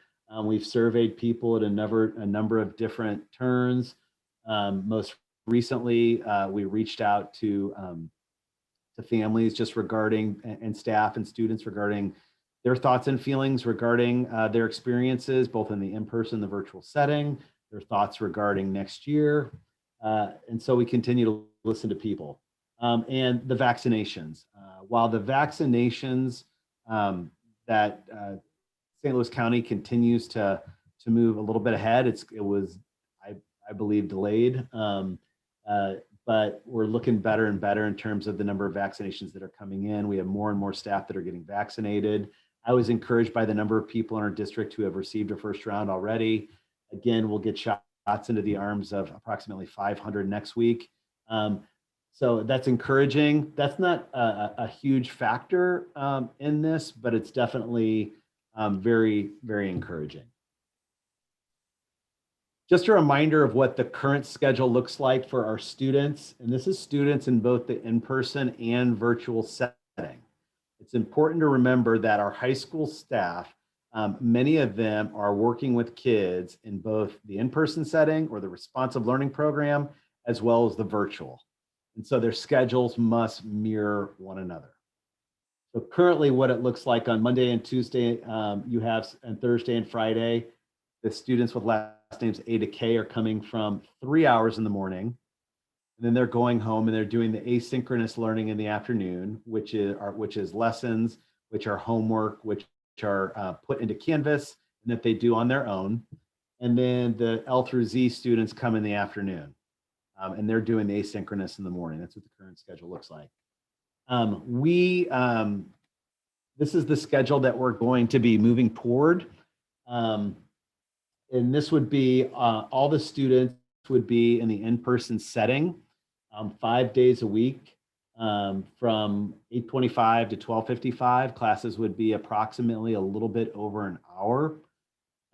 We've surveyed people at a number of different turns. Most recently, we reached out to families just regarding, and staff and students regarding their thoughts and feelings regarding their experiences, both in the in-person and the virtual setting, their thoughts regarding next year. And so we continue to listen to people. And the vaccinations. While the vaccinations that St. Louis County continues to move a little bit ahead, it was, I believe, delayed. But we're looking better and better in terms of the number of vaccinations that are coming in. We have more and more staff that are getting vaccinated. I was encouraged by the number of people in our district who have received a first round already. Again, we'll get shots into the arms of approximately 500 next week. So that's encouraging. That's not a huge factor in this, but it's definitely very, very encouraging. Just a reminder of what the current schedule looks like for our students. And this is students in both the in-person and virtual setting. It's important to remember that our high school staff, many of them are working with kids in both the in-person setting or the responsive learning program, as well as the virtual. And so their schedules must mirror one another. So currently what it looks like on Monday and Tuesday, you have, and Thursday and Friday, the students with last names A to K are coming from 3 hours in the morning, and then they're going home and they're doing the asynchronous learning in the afternoon, which is lessons, which are homework, which are put into Canvas and that they do on their own. And then the L through Z students come in the afternoon, and they're doing the asynchronous in the morning. That's what the current schedule looks like. This is the schedule that we're going to be moving toward. And this would be, all the students would be in the in-person setting 5 days a week from 8:25 to 12:55. Classes would be approximately a little bit over an hour.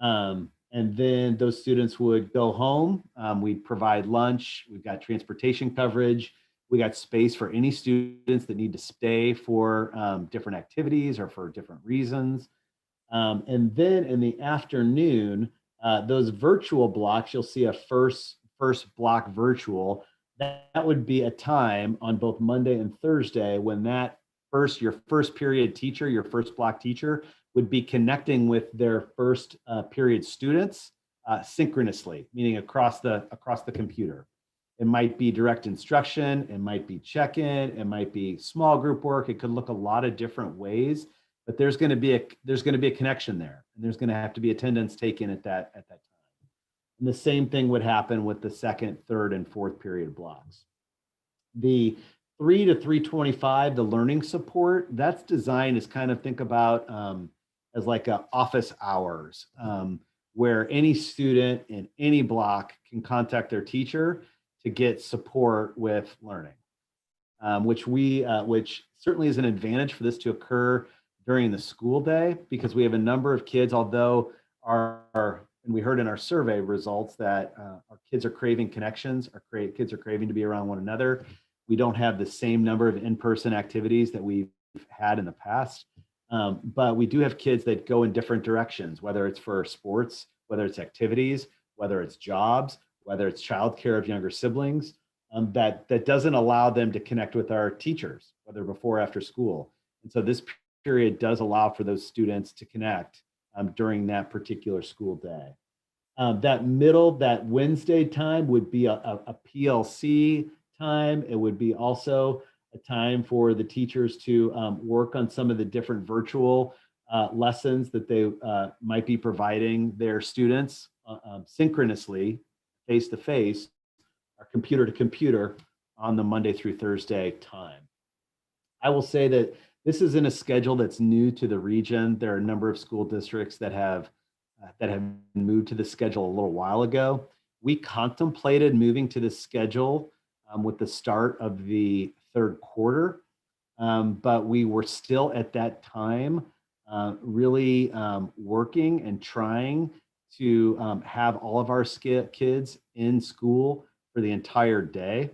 And then those students would go home. We'd provide lunch. We've got transportation coverage. We got space for any students that need to stay for different activities or for different reasons. And then in the afternoon, those virtual blocks, you'll see a first block virtual. That would be a time on both Monday and Thursday when your first period teacher, your first block teacher, would be connecting with their first period students synchronously, meaning across the computer. It might be direct instruction, it might be check-in, it might be small group work. It could look a lot of different ways, but there's going to be a connection there, and there's going to have to be attendance taken at that time. And the same thing would happen with the second, third, and fourth period blocks. The 3 to 3:25, the learning support, that's designed as kind of think about as like a office hours, where any student in any block can contact their teacher to get support with learning, which certainly is an advantage for this to occur during the school day, because we have a number of kids, although our and we heard in our survey results that our kids are craving connections, kids are craving to be around one another. We don't have the same number of in-person activities that we've had in the past, but we do have kids that go in different directions, whether it's for sports, whether it's activities, whether it's jobs, whether it's childcare of younger siblings, that doesn't allow them to connect with our teachers, whether before or after school. And so this period does allow for those students to connect during that particular school day. That Wednesday time would be a PLC time. It would be also a time for the teachers to work on some of the different virtual lessons that they might be providing their students synchronously, face to face, or computer to computer on the Monday through Thursday time. I will say that this isn't a schedule that's new to the region. There are a number of school districts that have moved to the schedule a little while ago. We contemplated moving to the schedule with the start of the third quarter, but we were still at that time really working and trying to have all of our kids in school for the entire day,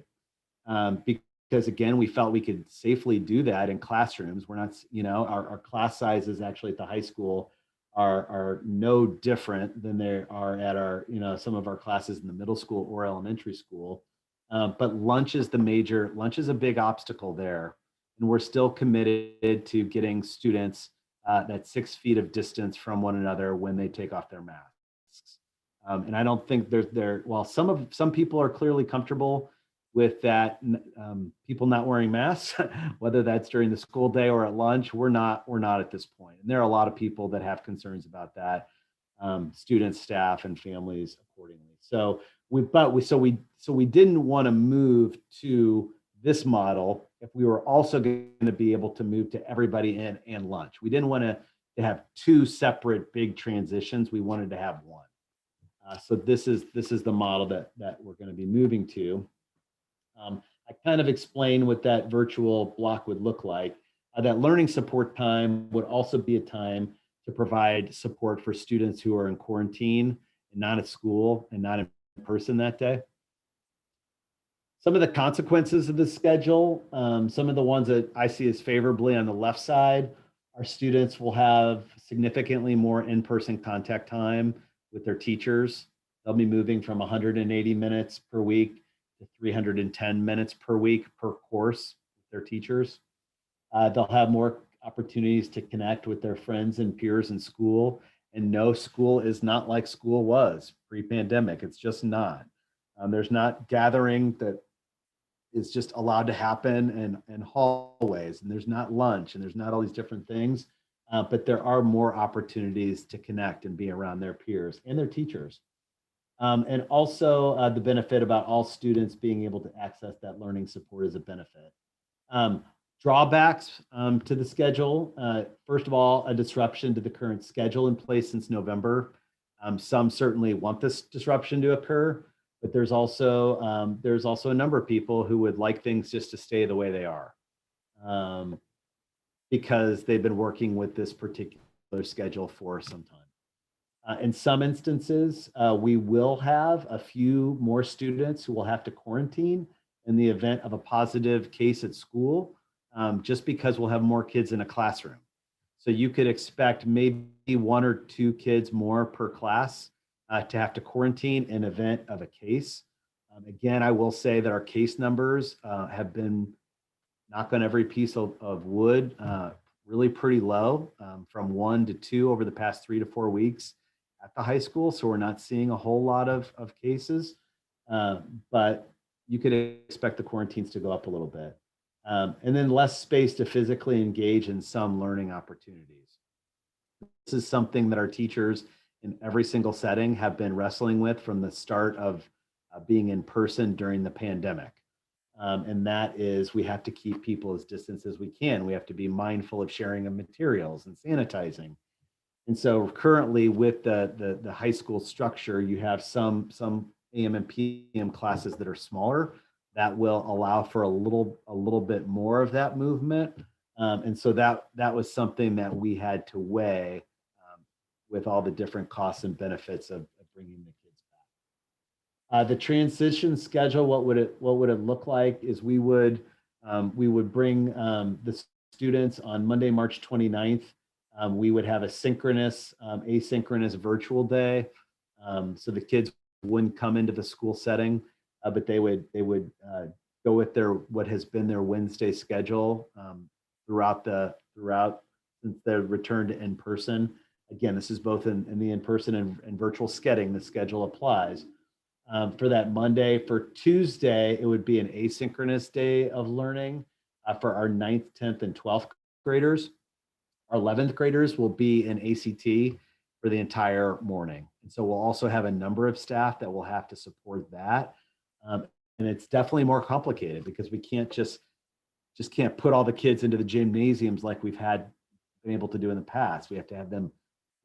because again, we felt we could safely do that in classrooms. We're not, our class sizes actually at the high school are no different than they are at our, some of our classes in the middle school or elementary school. But lunch is a big obstacle there. And we're still committed to getting students that 6 feet of distance from one another when they take off their masks. And I don't think while some people are clearly comfortable with that, people not wearing masks, whether that's during the school day or at lunch, we're not at this point. And there are a lot of people that have concerns about that, students, staff, and families accordingly. So we didn't want to move to this model if we were also going to be able to move to everybody in and lunch. We didn't want to have two separate big transitions. We wanted to have one. So this is the model that we're going to be moving to. I kind of explained what that virtual block would look like. That learning support time would also be a time to provide support for students who are in quarantine and not at school and not in person that day. Some of the consequences of the schedule, some of the ones that I see as favorably on the left side, our students will have significantly more in-person contact time with their teachers. They'll be moving from 180 minutes per week to 310 minutes per week per course with their teachers. They'll have more opportunities to connect with their friends and peers in school. And no, school is not like school was pre-pandemic. It's just not. There's not gathering that is just allowed to happen in hallways, and there's not lunch, and there's not all these different things. But there are more opportunities to connect and be around their peers and their teachers. And also the benefit about all students being able to access that learning support is a benefit. Drawbacks to the schedule. First of all, a disruption to the current schedule in place since November. Some certainly want this disruption to occur, but there's also a number of people who would like things just to stay the way they are, because they've been working with this particular schedule for some time. In some instances, we will have a few more students who will have to quarantine in the event of a positive case at school, just because we'll have more kids in a classroom. So you could expect maybe 1 or 2 kids more per class to have to quarantine in event of a case. Again, I will say that our case numbers have been, knock on every piece of wood, really pretty low, from 1 to 2 over the past 3 to 4 weeks at the high school. So we're not seeing a whole lot of cases, but you could expect the quarantines to go up a little bit. And then less space to physically engage in some learning opportunities. This is something that our teachers in every single setting have been wrestling with from the start of being in person during the pandemic. And that is, we have to keep people as distant as we can. We have to be mindful of sharing of materials and sanitizing. And so currently with the high school structure, you have some AM and PM classes that are smaller that will allow for a little bit more of that movement. And so that was something that we had to weigh with all the different costs and benefits of bringing the kids back. The transition schedule, what would it look like is we would bring the students on Monday, March 29th. We would have a synchronous, asynchronous virtual day. So the kids wouldn't come into the school setting, but they would go with what has been their Wednesday schedule throughout since their return to in-person. Again, this is both in the in-person and virtual setting. The schedule applies. For that Monday. For Tuesday, it would be an asynchronous day of learning for our 9th, 10th, and 12th graders. Our 11th graders will be in ACT for the entire morning. And so we'll also have a number of staff that will have to support that. And it's definitely more complicated because we can't just can't put all the kids into the gymnasiums like we've been able to do in the past. We have to have them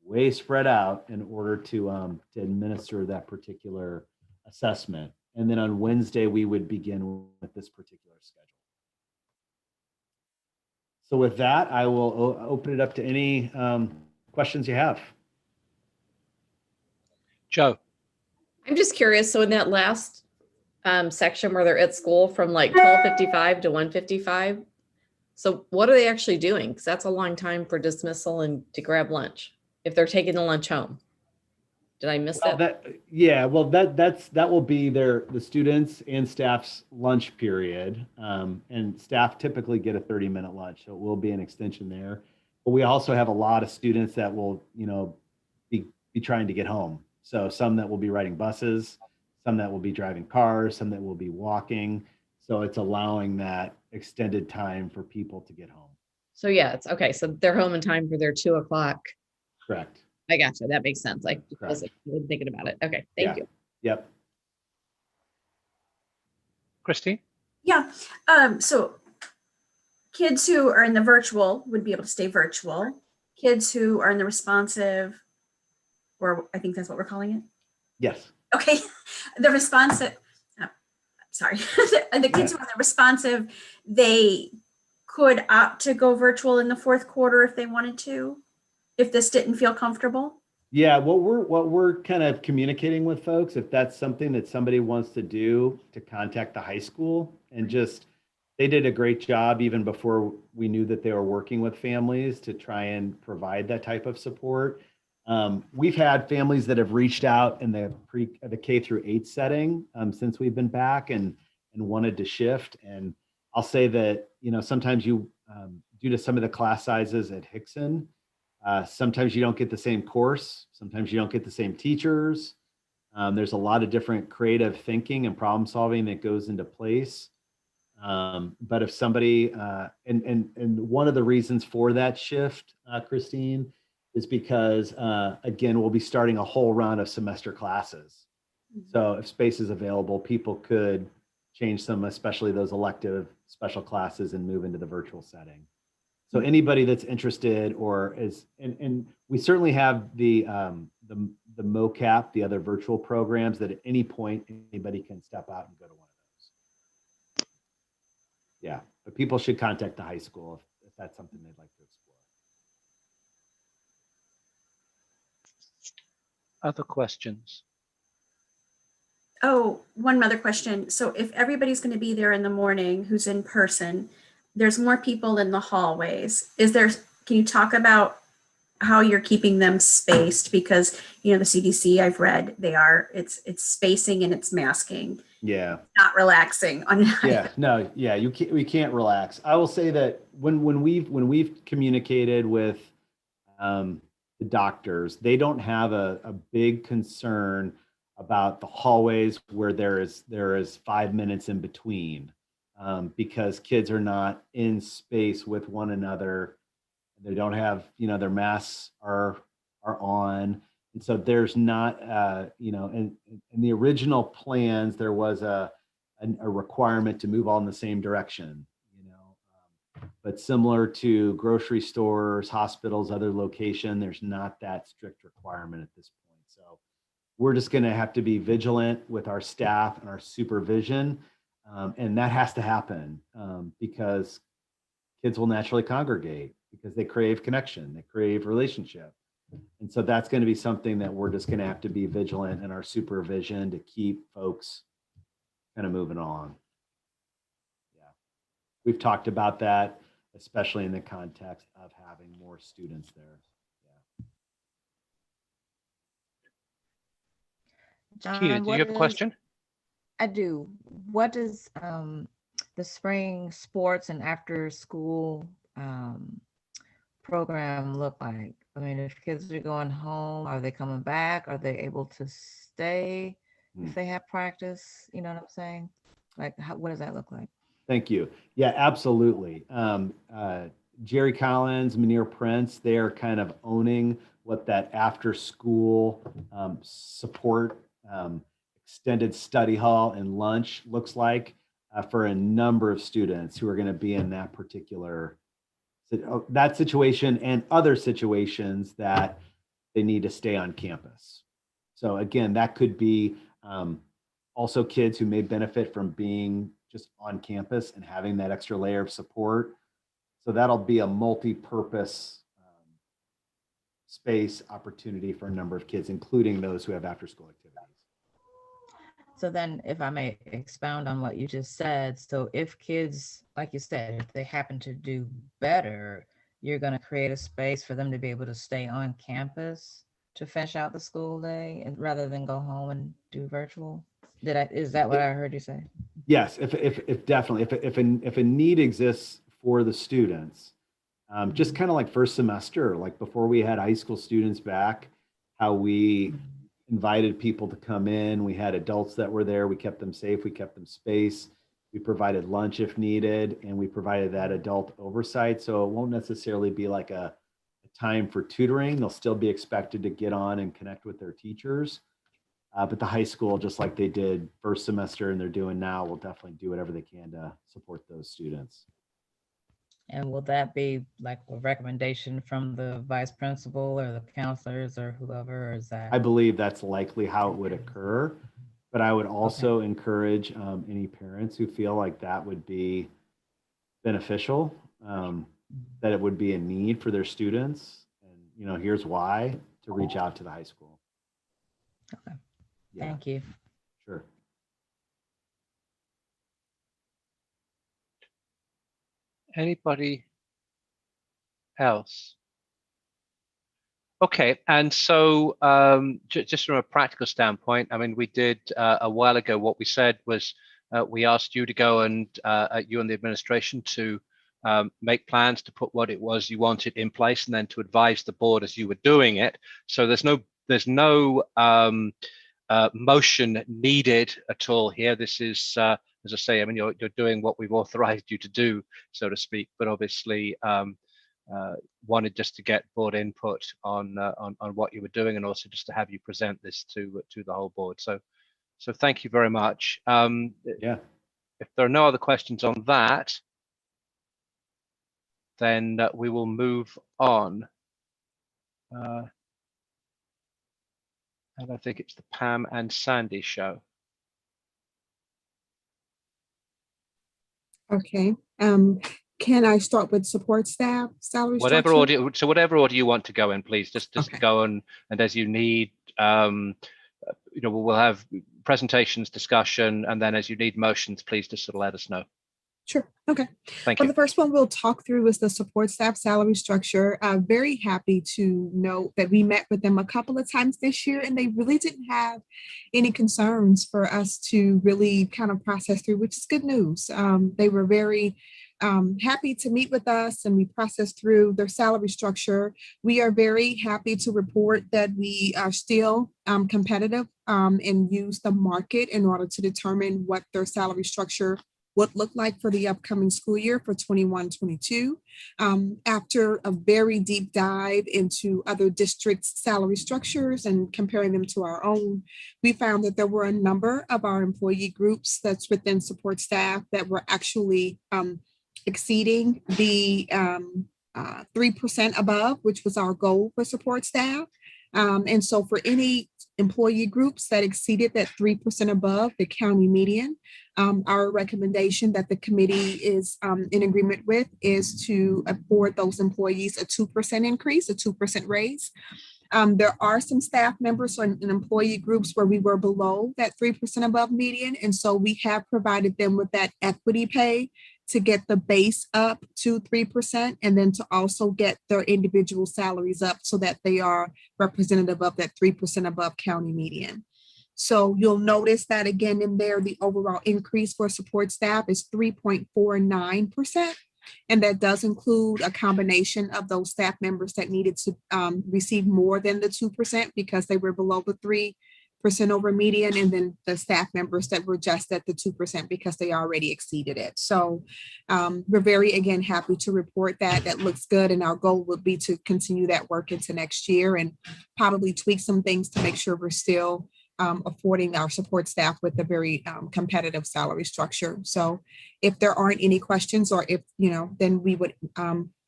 way spread out in order to administer that particular assessment. And then on Wednesday, we would begin with this particular schedule. So with that, I will open it up to any questions you have. Joe. I'm just curious. So in that last section where they're at school from like 12:55 to 1:55, so what are they actually doing? Because that's a long time for dismissal and to grab lunch if they're taking the lunch home. Did I miss that? That will be the students and staff's lunch period. And staff typically get a 30-minute lunch, so it will be an extension there. But we also have a lot of students that will, be trying to get home. So some that will be riding buses, some that will be driving cars, some that will be walking. So it's allowing that extended time for people to get home. So yeah, it's okay. So they're home in time for their 2 o'clock. Correct. I gotcha. That makes sense. I wasn't thinking about it. Okay, thank you. Yep. Christine? Yeah. So kids who are in the virtual would be able to stay virtual. Kids who are in the responsive, or I think that's what we're calling it. Yes. Okay. The responsive, sorry. The kids who are in the responsive, they could opt to go virtual in the fourth quarter if they wanted to, if this didn't feel comfortable. Yeah, what we're kind of communicating with folks, if that's something that somebody wants to do, to contact the high school and they did a great job even before we knew that they were working with families to try and provide that type of support. We've had families that have reached out in the K through 8 setting since we've been back and wanted to shift. And I'll say that, sometimes due to some of the class sizes at Hickson, sometimes you don't get the same course. Sometimes you don't get the same teachers. There's a lot of different creative thinking and problem solving that goes into place. But if somebody, and one of the reasons for that shift, Christine, is because, again, we'll be starting a whole round of semester classes. So if space is available, people could change some, especially those elective special classes, and move into the virtual setting. So anybody that's interested or is, and we certainly have the MOCAP, the other virtual programs that at any point anybody can step out and go to one of those. Yeah, but people should contact the high school if that's something they'd like to explore. Other questions? Oh, one other question. So if everybody's going to be there in the morning who's in person, there's more people in the hallways. Can you talk about how you're keeping them spaced? Because, the CDC, I've read, it's spacing and it's masking. Yeah. Not relaxing on. Yeah, no, yeah, we can't relax. I will say that when we've communicated with the doctors, they don't have a big concern about the hallways where there is 5 minutes in between, because kids are not in space with one another. They don't have, their masks are on. And so there's not, in the original plans, there was a requirement to move all in the same direction, but similar to grocery stores, hospitals, other location, there's not that strict requirement at this point. So we're just going to have to be vigilant with our staff and our supervision. And that has to happen because kids will naturally congregate because they crave connection, they crave relationship. And so that's going to be something that we're just going to have to be vigilant in our supervision to keep folks kind of moving along. Yeah. We've talked about that, especially in the context of having more students there. John, Keita, do you have a question? I do. What does the spring sports and after school program look like? I mean, if kids are going home, are they coming back? Are they able to stay if they have practice? You know what I'm saying? Like, what does that look like? Thank you. Yeah, absolutely. Jerry Collins, Munir Prince, they are kind of owning what that after school support, extended study hall and lunch looks like for a number of students who are going to be in that particular that situation and other situations that they need to stay on campus. So again, that could be also kids who may benefit from being just on campus and having that extra layer of support. So that'll be a multi-purpose space opportunity for a number of kids, including those who have after-school activities. So then if I may expound on what you just said, so if kids, like you said, if they happen to do better, you're going to create a space for them to be able to stay on campus to finish out the school day and rather than go home and do virtual. Is that what I heard you say? Yes, if definitely, if a need exists for the students, just kind of like first semester, like before we had high school students back, how we invited people to come in. We had adults that were there. We kept them safe. We kept them space. We provided lunch if needed, and we provided that adult oversight. So it won't necessarily be like a time for tutoring. They'll still be expected to get on and connect with their teachers. But the high school, just like they did first semester and they're doing now, will definitely do whatever they can to support those students. And will that be like a recommendation from the vice principal or the counselors or whoever, or is that? I believe that's likely how it would occur, but I would also encourage any parents who feel like that would be beneficial, that it would be a need for their students, and here's why, to reach out to the high school. Okay. Yeah. Thank you. Sure. Anybody else? Okay, and so just from a practical standpoint, I mean, we did a while ago, what we said was we asked you to go and you and the administration to make plans to put what it was you wanted in place and then to advise the board as you were doing it. So there's no motion needed at all here. This is, as I say, I mean, you're doing what we've authorized you to do, so to speak, but obviously wanted just to get board input on what you were doing and also just to have you present this to the whole board. So thank you very much. Yeah. If there are no other questions on that, then we will move on. And I think it's the Pam and Sandy show. Okay. Can I start with support staff salary Whatever structure? order, so whatever order you want to go in, please just Okay. go on, and as you need, we'll have presentations, discussion, and then as you need motions, please just sort of let us know. Sure. Okay. Thank Well, you. the first one we'll talk through is the support staff salary structure. Very happy to note that we met with them a couple of times this year, and they really didn't have any concerns for us to really kind of process through, which is good news. They were very happy to meet with us, and we processed through their salary structure. We are very happy to report that we are still competitive and use the market in order to determine what their salary structure would look like for the upcoming school year for 21-22. After a very deep dive into other districts' salary structures and comparing them to our own, we found that there were a number of our employee groups that's within support staff that were actually exceeding the 3% above, which was our goal for support staff. And so for any employee groups that exceeded that 3% above the county median, our recommendation that the committee is in agreement with is to afford those employees a 2% increase, a 2% raise. There are some staff members and employee groups where we were below that 3% above median. And so we have provided them with that equity pay to get the base up to 3% and then to also get their individual salaries up so that they are representative of that 3% above county median. So you'll notice that again in there, the overall increase for support staff is 3.49%. And that does include a combination of those staff members that needed to receive more than the 2% because they were below the 3% over median, and then the staff members that were just at the 2% because they already exceeded it. So we're very, again, happy to report that. That looks good. And our goal would be to continue that work into next year and probably tweak some things to make sure we're still affording our support staff with a very competitive salary structure. So if there aren't any questions, or if, then we would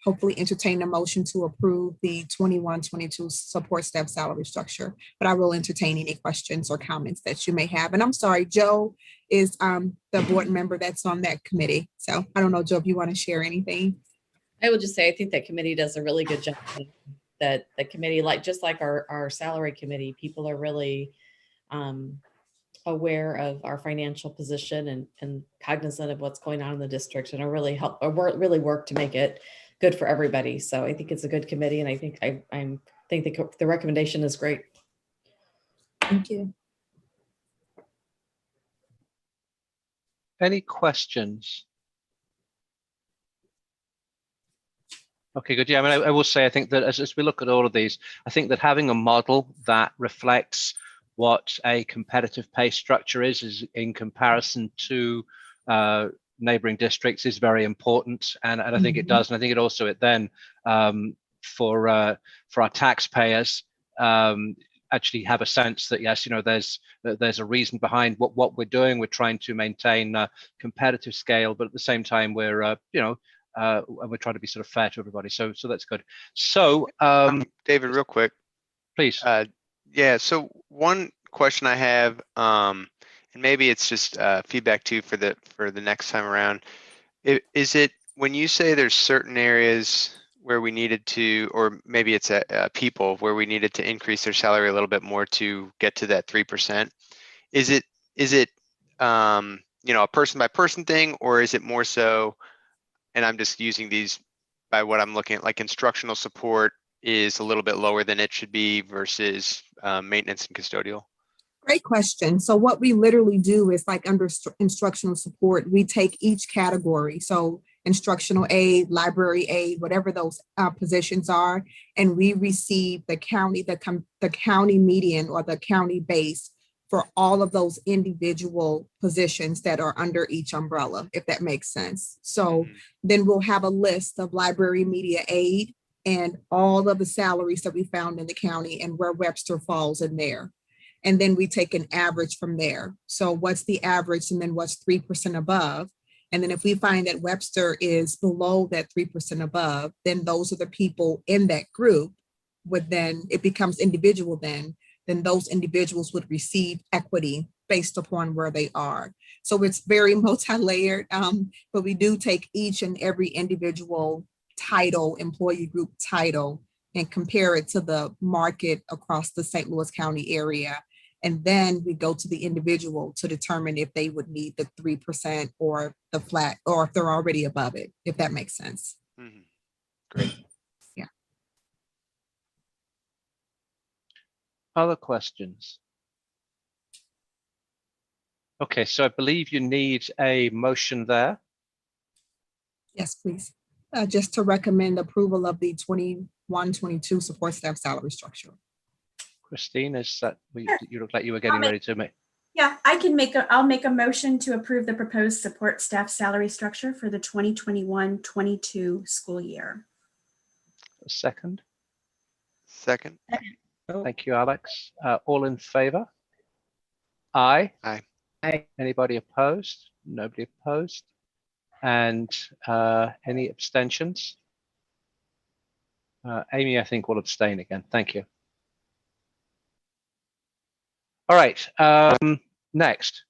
hopefully entertain a motion to approve the 21-22 support staff salary structure. But I will entertain any questions or comments that you may have. And I'm sorry, Joe is the board member that's on that committee. So I don't know, Joe, if you want to share anything. I will just say, I think that committee does a really good job. That the committee, just like our salary committee, people are really aware of our financial position and cognizant of what's going on in the district, and are really really work to make it good for everybody. So I think it's a good committee, and I think I think the recommendation is great. Thank you. Any questions? Okay, good. Yeah, I mean, I will say, I think that as we look at all of these, I think that having a model that reflects what a competitive pay structure is in comparison to neighboring districts is very important, and I think it does, and I think it also then for our taxpayers actually have a sense that yes, there's a reason behind what we're doing. We're trying to maintain a competitive scale, but at the same time we're we're trying to be sort of fair to everybody. So that's good. So David, real quick, please. Yeah, so one question I have, and maybe it's just feedback too for the next time around. Is it when you say there's certain areas where we needed to, or maybe it's people where we needed to increase their salary a little bit more to get to that 3%? Is it a person by person thing, or is it more so? And I'm just using these by what I'm looking at, like instructional support is a little bit lower than it should be versus maintenance and custodial? Great question. So what we literally do is, like, under instructional support, we take each category. So instructional aid, library aid, whatever those positions are, and we receive the county median or the county base for all of those individual positions that are under each umbrella, if that makes sense. So then we'll have a list of library media aid and all of the salaries that we found in the county and where Webster falls in there. And then we take an average from there. So what's the average, and then what's 3% above? And then if we find that Webster is below that 3% above, then those are the people in that group would then, it becomes individual then those individuals would receive equity based upon where they are. So it's very multi-layered, but we do take each and every individual title, employee group title, and compare it to the market across the St. Louis County area. And then we go to the individual to determine if they would need the 3% or the flat, or if they're already above it, if that makes sense. Great. Yeah. Other questions? Okay, so I believe you need a motion there. Yes, please. Just to recommend approval of the 21-22 support staff salary structure. Christine, is that you look like you were getting ready to make? Yeah, I'll make a motion to approve the proposed support staff salary structure for the 2021-22 school year. A second. Second. Thank you, Alex. All in favor? Aye. Aye. Aye. Anybody opposed? Nobody opposed. And any abstentions? Amy, I think, will abstain again. Thank you. All right, next.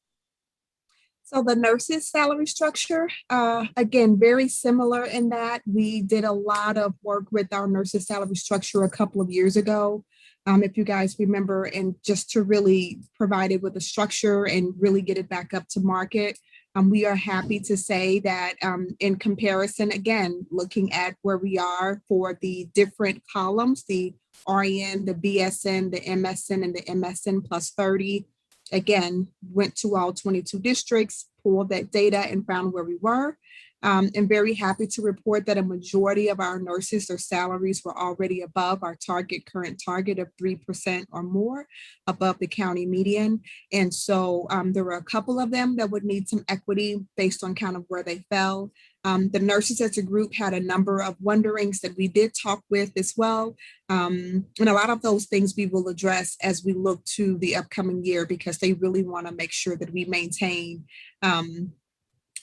So the nurses' salary structure, again, very similar in that we did a lot of work with our nurses' salary structure a couple of years ago. if you guys remember, and just to really provide it with a structure and really get it back up to market. We are happy to say that in comparison, again, looking at where we are for the different columns, the RN, the BSN, the MSN, and the MSN plus 30, again, went to all 22 districts, pulled that data and found where we were. And very happy to report that a majority of our nurses, their salaries were already above our current target of 3% or more above the county median. And so there were a couple of them that would need some equity based on kind of where they fell. The nurses as a group had a number of wonderings that we did talk with as well. And a lot of those things we will address as we look to the upcoming year, because they really want to make sure that we maintain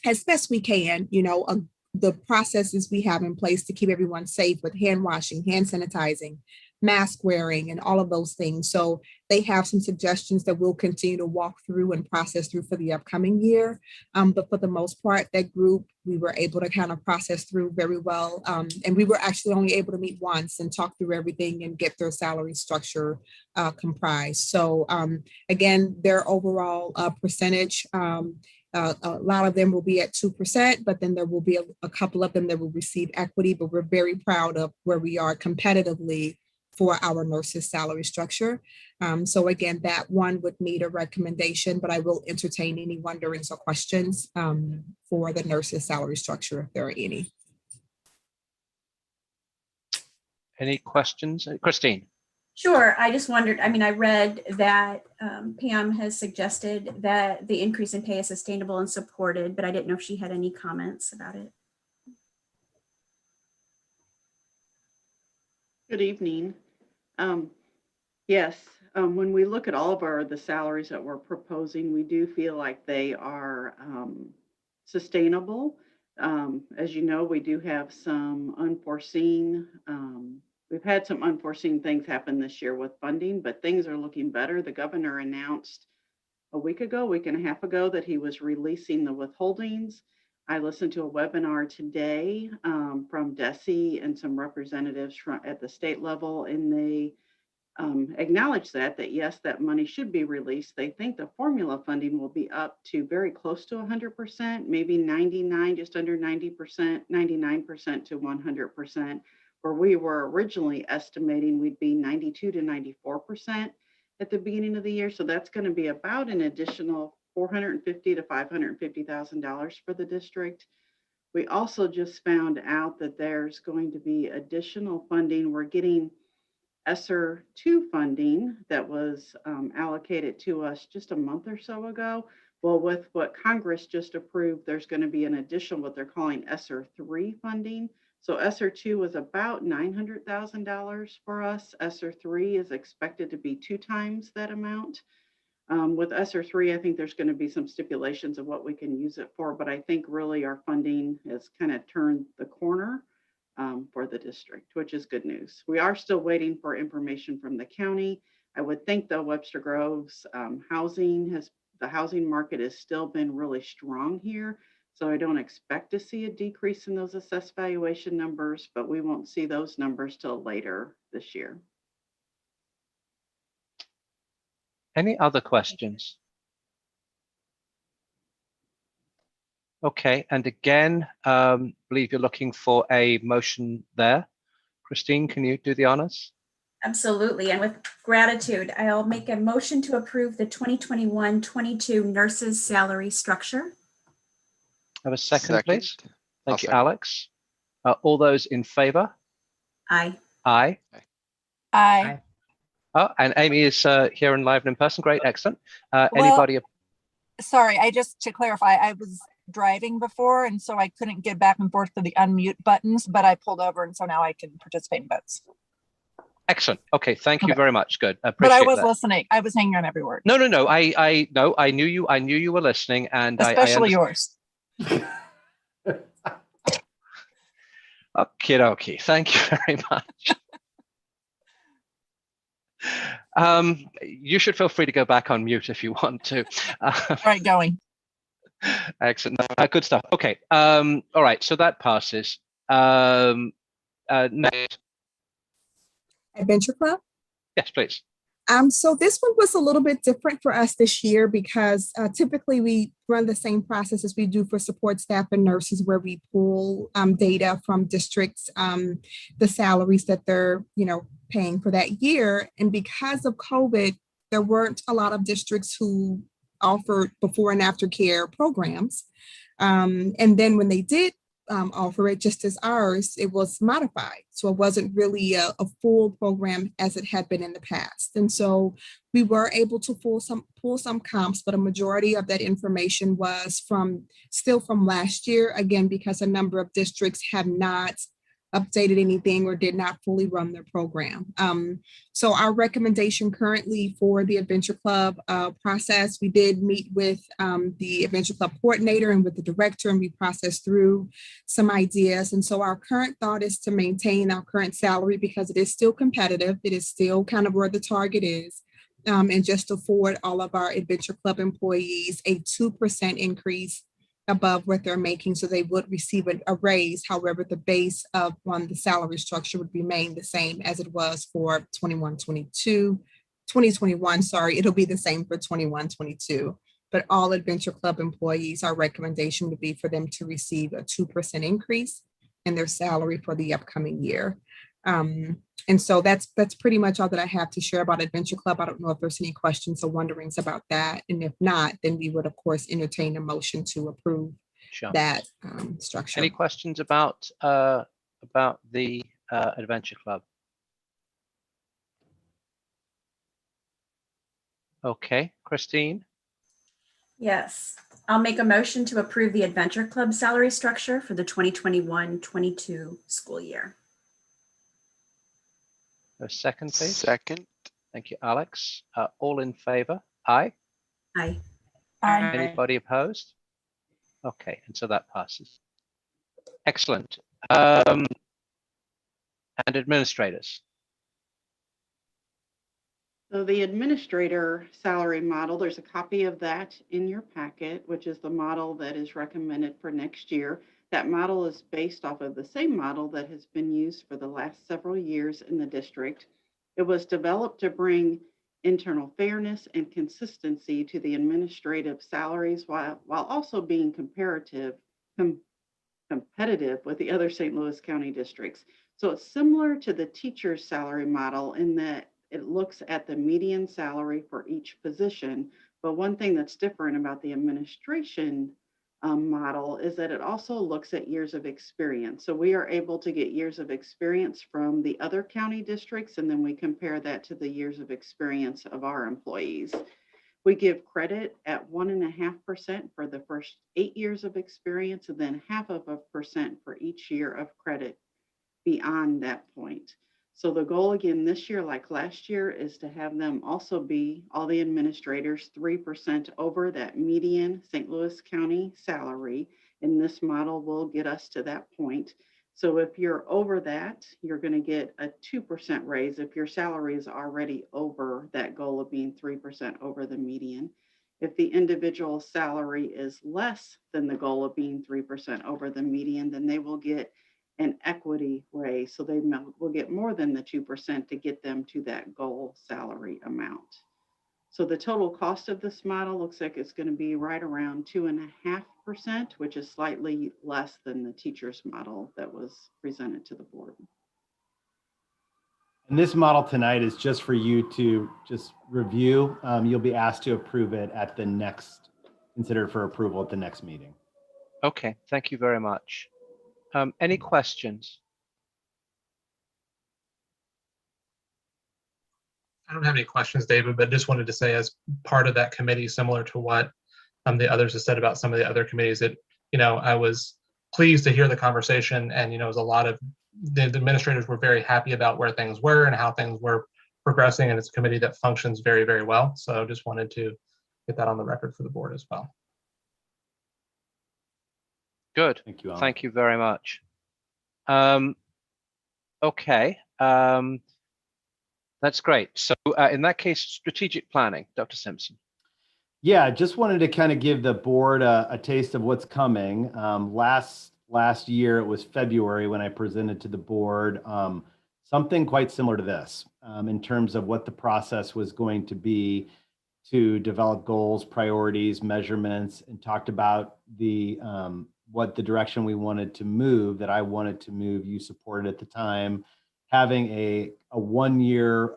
as best we can, the processes we have in place to keep everyone safe with hand washing, hand sanitizing, mask wearing, and all of those things. So they have some suggestions that we'll continue to walk through and process through for the upcoming year. But for the most part, that group, we were able to kind of process through very well. And we were actually only able to meet once and talk through everything and get their salary structure comprised. So again, their overall percentage, a lot of them will be at 2%, but then there will be a couple of them that will receive equity, but we're very proud of where we are competitively for our nurses' salary structure. So again, that one would need a recommendation, but I will entertain any wonderings or questions for the nurses' salary structure, if there are any. Any questions? Christine? Sure. I just wondered, I read that Pam has suggested that the increase in pay is sustainable and supported, but I didn't know if she had any comments about it. Good evening. Yes, when we look at all of the salaries that we're proposing, we do feel like they are sustainable. As you know, we do have some unforeseen we've had some unforeseen things happen this year with funding, but things are looking better. The governor announced a week and a half ago that he was releasing the withholdings. I listened to a webinar today from DESE and some representatives at the state level, and they acknowledged that yes, that money should be released. They think the formula funding will be up to very close to 100%, maybe 99, just under 90%, 99% to 100%. Where we were originally estimating we'd be 92 to 94% at the beginning of the year. So that's going to be about an additional $450,000 to $550,000 for the district. We also just found out that there's going to be additional funding. We're getting ESSER 2 funding that was allocated to us just a month or so ago. Well, with what Congress just approved, there's going to be an additional, what they're calling ESSER 3 funding. So ESSER 2 was about $900,000 for us. ESSER 3 is expected to be 2 times that amount. With ESSER 3, I think there's going to be some stipulations of what we can use it for, but I think really our funding has kind of turned the corner for the district, which is good news. We are still waiting for information from the county. I would think though Webster Grove's the housing market has still been really strong here. So I don't expect to see a decrease in those assessed valuation numbers, but we won't see those numbers till later this year. Any other questions? Okay, and again, believe you're looking for a motion there. Christine, can you do the honors? Absolutely, and with gratitude, I'll make a motion to approve the 2021-22 nurses' salary structure. Have a second, please. Thank you, Alex. All those in favor? Aye. Aye. Aye. Oh, and Amy is here and live and in person. Great, excellent. Anybody? Sorry, just to clarify, I was driving before, and so I couldn't get back and forth to the unmute buttons, but I pulled over, and so now I can participate in votes. Excellent. Okay, thank you very much. Good. But I was listening. I was hanging on every word. No. I knew you. I knew you were listening, and especially yours. Okie dokie. Thank you very much. You should feel free to go back on mute if you want to. Right, going. Excellent. Good stuff. Okay. All right. So that passes. Next. Adventure Club? Yes, please. So this one was a little bit different for us this year because typically we run the same process as we do for support staff and nurses, where we pull data from districts, the salaries that they're, paying for that year. And because of COVID, there weren't a lot of districts who offered before and after care programs. And then when they did offer it, just as ours, it was modified. So it wasn't really a full program as it had been in the past. And so we were able to pull some comps, but a majority of that information was still from last year, again, because a number of districts have not updated anything or did not fully run their program. So our recommendation currently for the Adventure Club process, we did meet with the Adventure Club coordinator and with the director, and we processed through some ideas. And so our current thought is to maintain our current salary because it is still competitive. It is still kind of where the target is. And just afford all of our Adventure Club employees a 2% increase above what they're making, so they would receive a raise. However, the base of the salary structure would remain the same as it was for 2021, sorry, it'll be the same for 21-22. But all Adventure Club employees, our recommendation would be for them to receive a 2% increase in their salary for the upcoming year. And so that's pretty much all that I have to share about Adventure Club. I don't know if there's any questions or wonderings about that. And if not, then we would, of course, entertain a motion to approve that structure. Any questions about the Adventure Club? Okay, Christine? Yes, I'll make a motion to approve the Adventure Club salary structure for the 2021-22 school year. A second, please. Second. Thank you, Alex. All in favor? Aye. Aye. Aye. Anybody opposed? Okay, and so that passes. Excellent. And administrators. So the administrator salary model, there's a copy of that in your packet, which is the model that is recommended for next year. That model is based off of the same model that has been used for the last several years in the district. It was developed to bring internal fairness and consistency to the administrative salaries while also being competitive with the other St. Louis County districts. So it's similar to the teacher's salary model in that it looks at the median salary for each position. But one thing that's different about the administration model is that it also looks at years of experience. So we are able to get years of experience from the other county districts, and then we compare that to the years of experience of our employees. We give credit at 1.5% for the first 8 years of experience, and then 0.5% for each year of credit beyond that point. So the goal again this year, like last year, is to have them also be, all the administrators, 3% over that median St. Louis County salary. And this model will get us to that point. So if you're over that, you're going to get a 2% raise if your salary is already over that goal of being 3% over the median. If the individual salary is less than the goal of being 3% over the median, then they will get an equity raise. So they will get more than the 2% to get them to that goal salary amount. So the total cost of this model looks like it's going to be right around 2.5%, which is slightly less than the teacher's model that was presented to the board. And this model tonight is just for you to just review. You'll be asked to approve it at the next, considered for approval at the next meeting. Okay, thank you very much. Any questions? I don't have any questions, David, but just wanted to say as part of that committee, similar to what the others have said about some of the other committees, that, I was pleased to hear the conversation, and, it was a lot of the administrators were very happy about where things were and how things were progressing, and it's a committee that functions very, very well. So just wanted to get that on the record for the board as well. Good. Thank you, Alan. Thank you very much. Okay. That's great. So in that case, strategic planning, Dr. Simpson. Yeah, just wanted to kind of give the board a taste of what's coming. Last year, it was February when I presented to the board something quite similar to this in terms of what the process was going to be to develop goals, priorities, measurements, and talked about the what the direction we wanted to move, that I wanted to move, you supported at the time, having a 1-year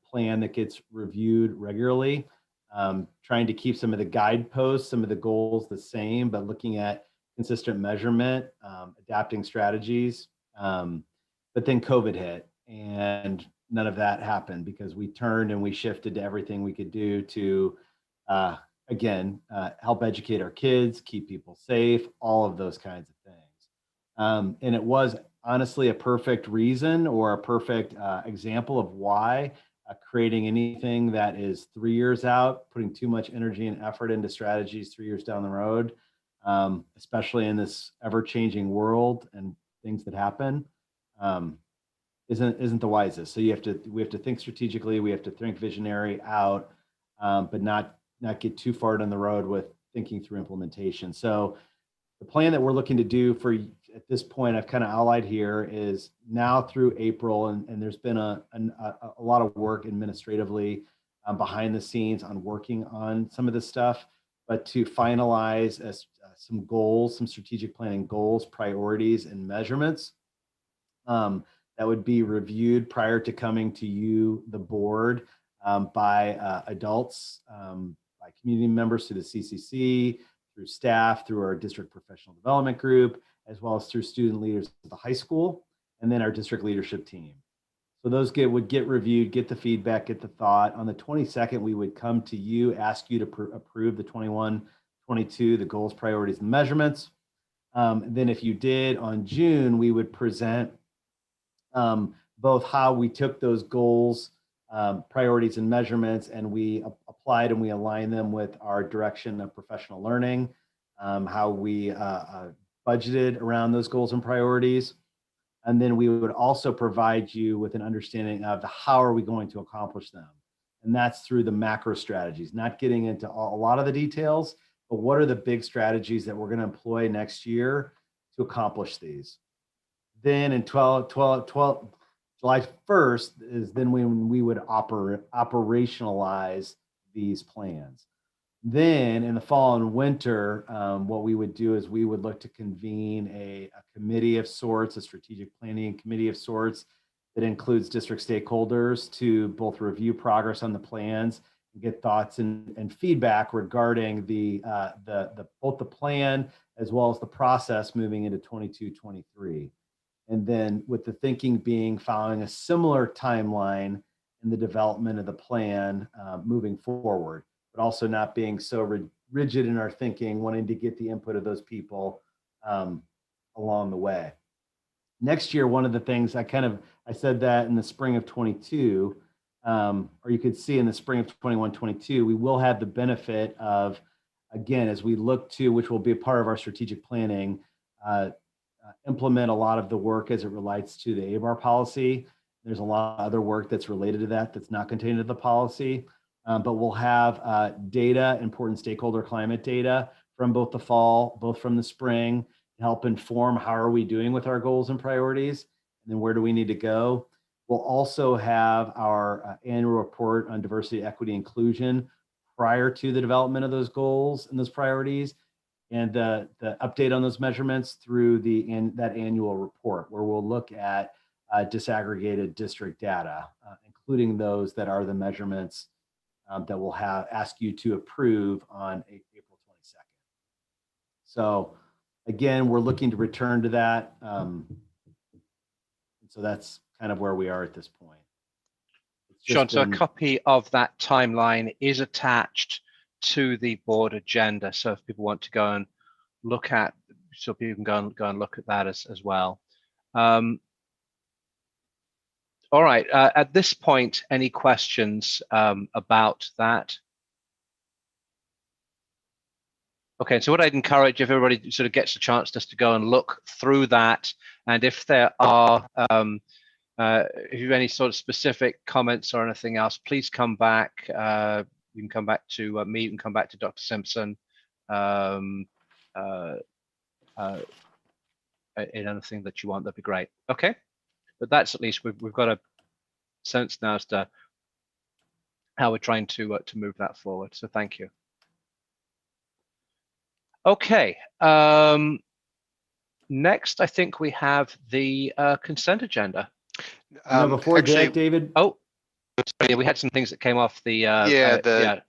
plan that gets reviewed regularly, trying to keep some of the guideposts, some of the goals the same, but looking at consistent measurement, adapting strategies. But then COVID hit and none of that happened because we turned and we shifted to everything we could do to, again, help educate our kids, keep people safe, all of those kinds of things. And it was honestly a perfect reason or a perfect example of why creating anything that is 3 years out, putting too much energy and effort into strategies 3 years down the road, especially in this ever-changing world and things that happen, isn't the wisest. So we have to think strategically, we have to think visionary out, but not get too far down the road with thinking through implementation. So the plan that we're looking to do for at this point, I've kind of outlined here, is now through April, and there's been a lot of work administratively behind the scenes on working on some of this stuff, but to finalize some goals, some strategic planning goals, priorities, and measurements that would be reviewed prior to coming to you, the board, by adults, by community members through the CCC, through staff, through our district professional development group, as well as through student leaders at the high school, and then our district leadership team. So those would get reviewed, get the feedback, get the thought. On the 22nd, we would come to you, ask you to approve the 21-22, the goals, priorities, and measurements. Then if you did, on June, we would present both how we took those goals, priorities, and measurements, and we applied and we aligned them with our direction of professional learning, how we budgeted around those goals and priorities. And then we would also provide you with an understanding of how are we going to accomplish them. And that's through the macro strategies, not getting into a lot of the details, but what are the big strategies that we're going to employ next year to accomplish these. Then in July 1st is then when we would operationalize these plans. Then in the fall and winter, what we would do is we would look to convene a committee of sorts, a strategic planning committee of sorts that includes district stakeholders to both review progress on the plans and get thoughts and feedback regarding both the plan as well as the process moving into 22-23. And then with the thinking being following a similar timeline in the development of the plan moving forward, but also not being so rigid in our thinking, wanting to get the input of those people along the way. Next year, one of the things I said that in the spring of 22, or you could see in the spring of 21-22, we will have the benefit of, again, as we look to, which will be a part of our strategic planning, implement a lot of the work as it relates to the ABAR policy. There's a lot of other work that's related to that that's not contained in the policy. But we'll have data, important stakeholder climate data from both the fall, both from the spring, to help inform how are we doing with our goals and priorities, and then where do we need to go. We'll also have our annual report on diversity, equity, inclusion prior to the development of those goals and those priorities, and the update on those measurements through that annual report, where we'll look at disaggregated district data, including those that are the measurements that we'll ask you to approve on April 22nd. So again, we're looking to return to that. And so that's kind of where we are at this point. Sean, so a copy of that timeline is attached to the board agenda. So if people want to go and look at, so people can go and look at that as well. All right, at this point, any questions about that? Okay, so what I'd encourage, if everybody sort of gets a chance just to go and look through that, and if there are, if you have any sort of specific comments or anything else, please come back. You can come back to me, you can come back to Dr. Simpson, in anything that you want, that'd be great. Okay. but that's at least we've got a sense now as to how we're trying to move that forward. So thank you. Okay. Next, I think we have the consent agenda. Before actually, that, David. Oh, sorry, we had some things that came off the.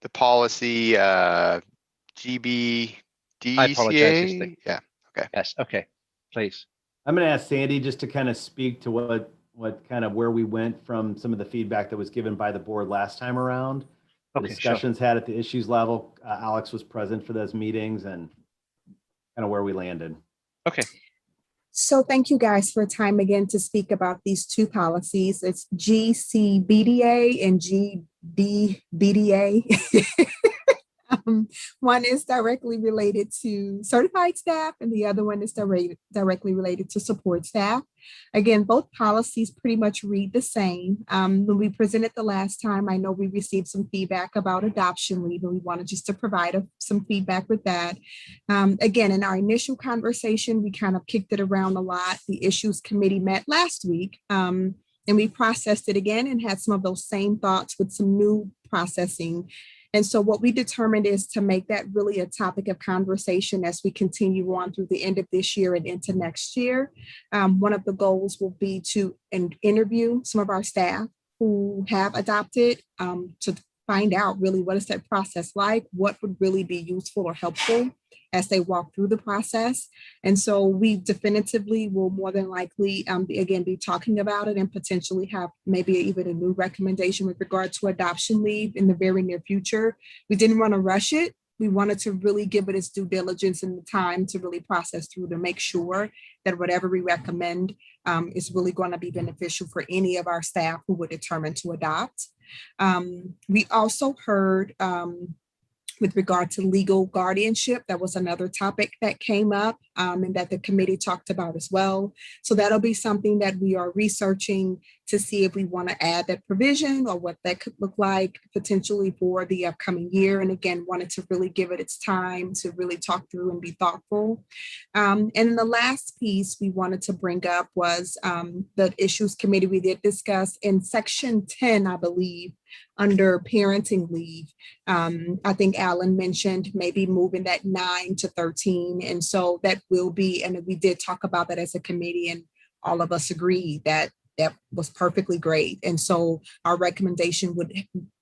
The policy GBDCA. I apologize. Yeah. Okay. Yes. Okay. Please. I'm going to ask Sandy just to kind of speak to what kind of where we went from some of the feedback that was given by the board last time around. The discussions had at the issues level. Alex was present for those meetings and kind of where we landed. Okay. So thank you guys for time again to speak about these two policies. It's GCBDA and GDBDA. One is directly related to certified staff and the other one is directly related to support staff. Again, both policies pretty much read the same. When we presented the last time, I know we received some feedback about adoption leave and we wanted just to provide some feedback with that. Again, in our initial conversation, we kind of kicked it around a lot. The issues committee met last week and we processed it again and had some of those same thoughts with some new processing. And so what we determined is to make that really a topic of conversation as we continue on through the end of this year and into next year. One of the goals will be to interview some of our staff who have adopted to find out really what is that process like, what would really be useful or helpful as they walk through the process. And so we definitively will more than likely, be talking about it and potentially have maybe even a new recommendation with regard to adoption leave in the very near future. We didn't want to rush it. We wanted to really give it its due diligence and the time to really process through to make sure that whatever we recommend is really going to be beneficial for any of our staff who would determine to adopt. We also heard with regard to legal guardianship, that was another topic that came up and that the committee talked about as well. So that'll be something that we are researching to see if we want to add that provision or what that could look like potentially for the upcoming year. And again, wanted to really give it its time to really talk through and be thoughtful. And then the last piece we wanted to bring up was the issues committee we did discuss in section 10, I believe, under parenting leave. I think Alan mentioned maybe moving that 9 to 13. And so that will be, and we did talk about that as a committee and all of us agreed that that was perfectly great. And so our recommendation would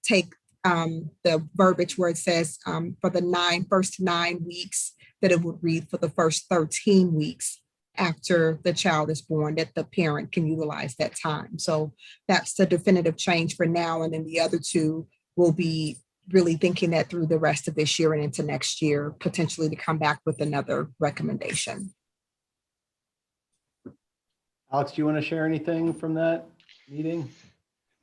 take the verbiage where it says for the first 9 weeks that it would read for the first 13 weeks after the child is born, that the parent can utilize that time. So that's the definitive change for now. And then the other two will be really thinking that through the rest of this year and into next year, potentially to come back with another recommendation. Alex, do you want to share anything from that meeting?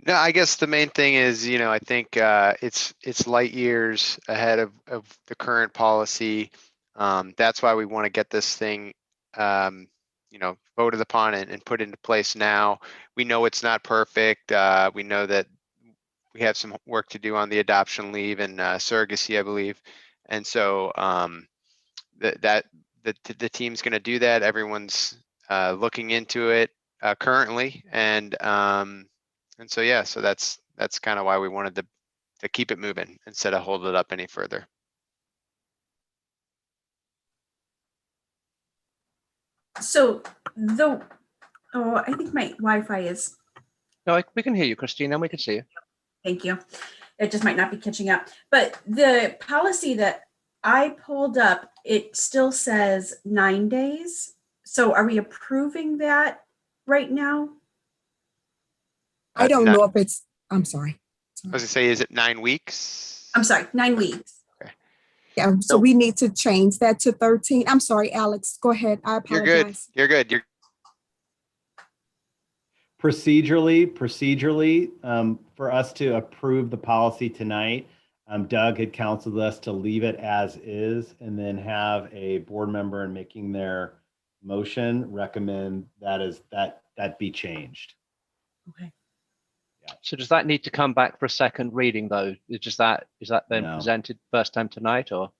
No, I guess the main thing is, I think it's light years ahead of the current policy. That's why we want to get this thing voted upon and put into place now. We know it's not perfect. We know that we have some work to do on the adoption leave and surrogacy, I believe. And so the team's going to do that. Everyone's looking into it currently, and so yeah, so that's kind of why we wanted to keep it moving instead of hold it up any further. So I think my Wi-Fi is. No, we can hear you, Christina, and we can see you. Thank you. It just might not be catching up. But the policy that I pulled up, it still says 9 days. So are we approving that right now? I don't know if it's, I'm sorry. I was gonna say, is it 9 weeks? I'm sorry, 9 weeks. Okay. Yeah, so we need to change that to 13. I'm sorry, Alex, go ahead. I apologize. You're good. Procedurally, for us to approve the policy tonight, Doug had counseled us to leave it as is and then have a board member in making their motion recommend that be changed. Okay. Yeah. So does that need to come back for a second reading though? Is that then presented first time tonight or?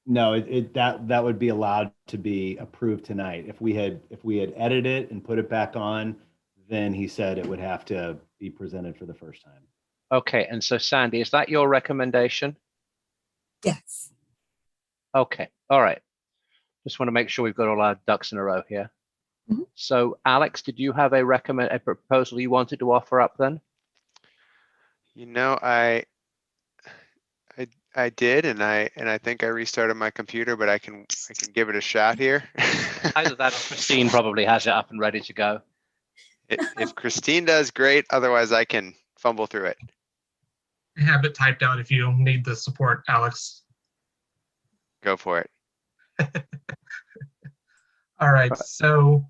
No, that would be allowed to be approved tonight. If we had edited it and put it back on, then he said it would have to be presented for the first time. Okay, and so Sandy, is that your recommendation? Yes. Okay, all right. Just want to make sure we've got all our ducks in a row here. Mhm. So Alex, did you have a proposal you wanted to offer up then? You know, I did, and I think I restarted my computer, but I can give it a shot here. Either that or Christine probably has it up and ready to go. If Christine does, great. Otherwise, I can fumble through it. I have it typed out if you need the support, Alex. Go for it. All right, so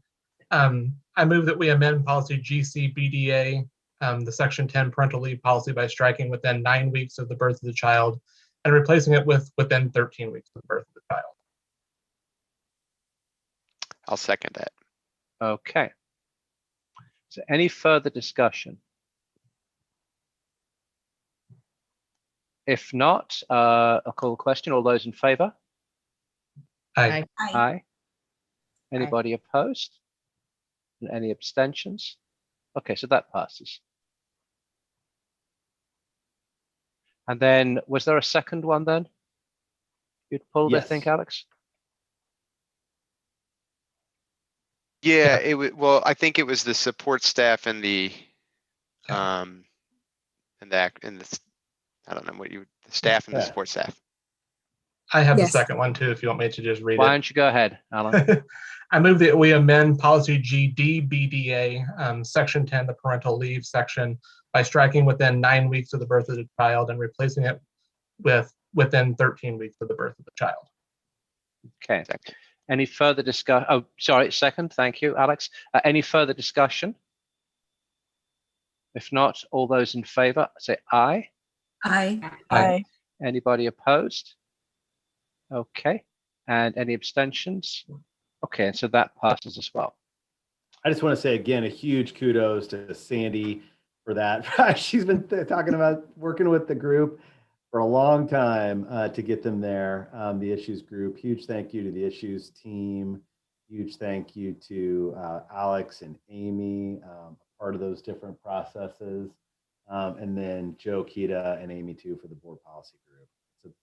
I move that we amend policy GCBDA, the section 10 parental leave policy by striking within 9 weeks of the birth of the child and replacing it with within 13 weeks of the birth of the child. I'll second that. Okay. So any further discussion? If not, I'll call the question. All those in favor? Aye. Aye. Anybody opposed? And any abstentions? Okay, so that passes. And then, was there a second one then? You'd pulled, I Yes. think, Alex? Yeah, it was. Well, I think it was the support staff and the I don't know what the staff and the Yeah. support staff. I have Yes. the second one too, if you want me to just read Why it. don't you go ahead, Alan? I move that we amend policy GDBDA, section 10, the parental leave section, by striking within 9 weeks of the birth of the child and replacing it with within 13 weeks of the birth of the child. Okay. Any further discussion? Oh, sorry, second. Thank you, Alex. Any further discussion? If not, all those in favor, say aye. Aye. Aye. Anybody opposed? Okay. And any abstentions? Okay, and so that passes as well. I just want to say again, a huge kudos to Sandy for that. She's been talking about working with the group for a long time to get them there, the issues group. Huge thank you to the issues team. Huge thank you to Alex and Amy, part of those different processes. And then Joe Kita and Amy too for the board policy group.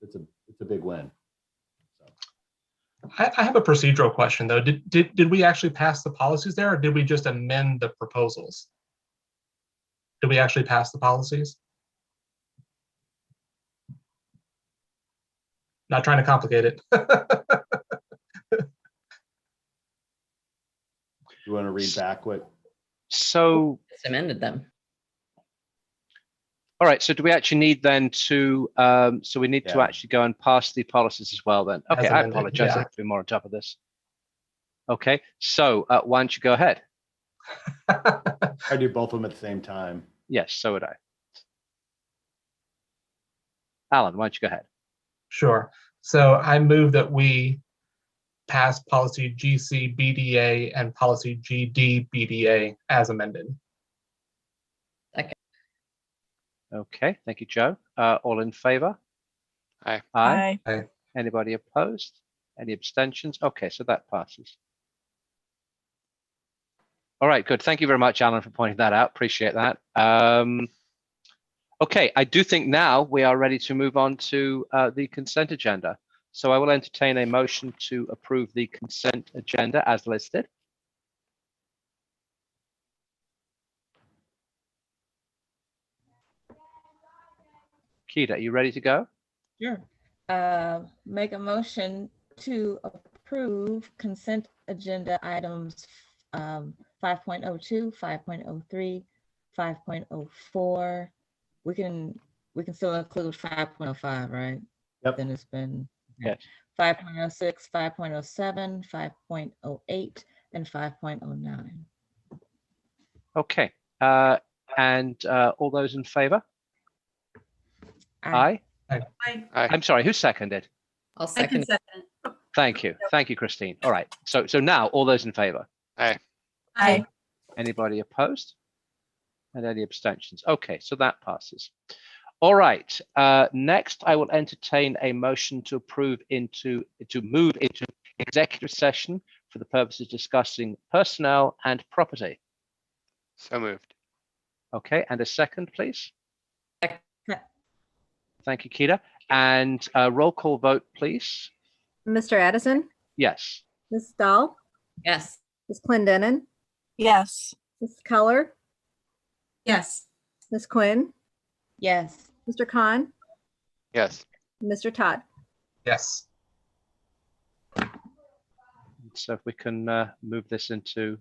It's a big win. So. I have a procedural question though. Did we actually pass the policies there, or did we just amend the proposals? Did we actually pass the policies? Not trying to complicate it. You want to read back what? So, Just amended them. all right. So do we actually need then to, so we need to Yeah. actually go and pass the policies as well then? Okay, As I amended, apologize. I yeah. have to be more on top of this. Okay, so why don't you go ahead? I do both of them at the same time. Yes, so would I. Alan, why don't you go ahead? Sure. So I move that we pass policy GCBDA and policy GDBDA as amended. Okay, thank you, Joe. All in favor? Aye. Aye. Aye. Anybody opposed? Any abstentions? Okay, so that passes. All right, good. Thank you very much, Alan, for pointing that out. Appreciate that. Okay, I do think now we are ready to move on to the consent agenda. So I will entertain a motion to approve the consent agenda as listed. Keita, are you ready to go? Sure. Make a motion to approve consent agenda items 5.02, 5.03, 5.04. We can still include 5.05, right? Yep. Then it's been Yes. 5.06, 5.07, 5.08, and 5.09. Okay. And all those in favor? Aye. Aye. I'm sorry, who seconded? I'll I can second. second. Thank you. Thank you, Christine. All right. So now all those in favor? Aye. Aye. Anybody opposed? And any abstentions? Okay, so that passes. All right. Next, I will entertain a motion to move into executive session for the purposes of discussing personnel and property. So moved. Okay, and a second, please. Second. Thank you, Keita. And roll call vote, please. Mr. Addison, Yes. Ms. Stahl, Yes. Ms. Clendenin, Yes. Ms. Keller, Yes. Ms. Quinn, Yes. Mr. Khan, Yes. Mr. Todd. Yes. So if we can move this into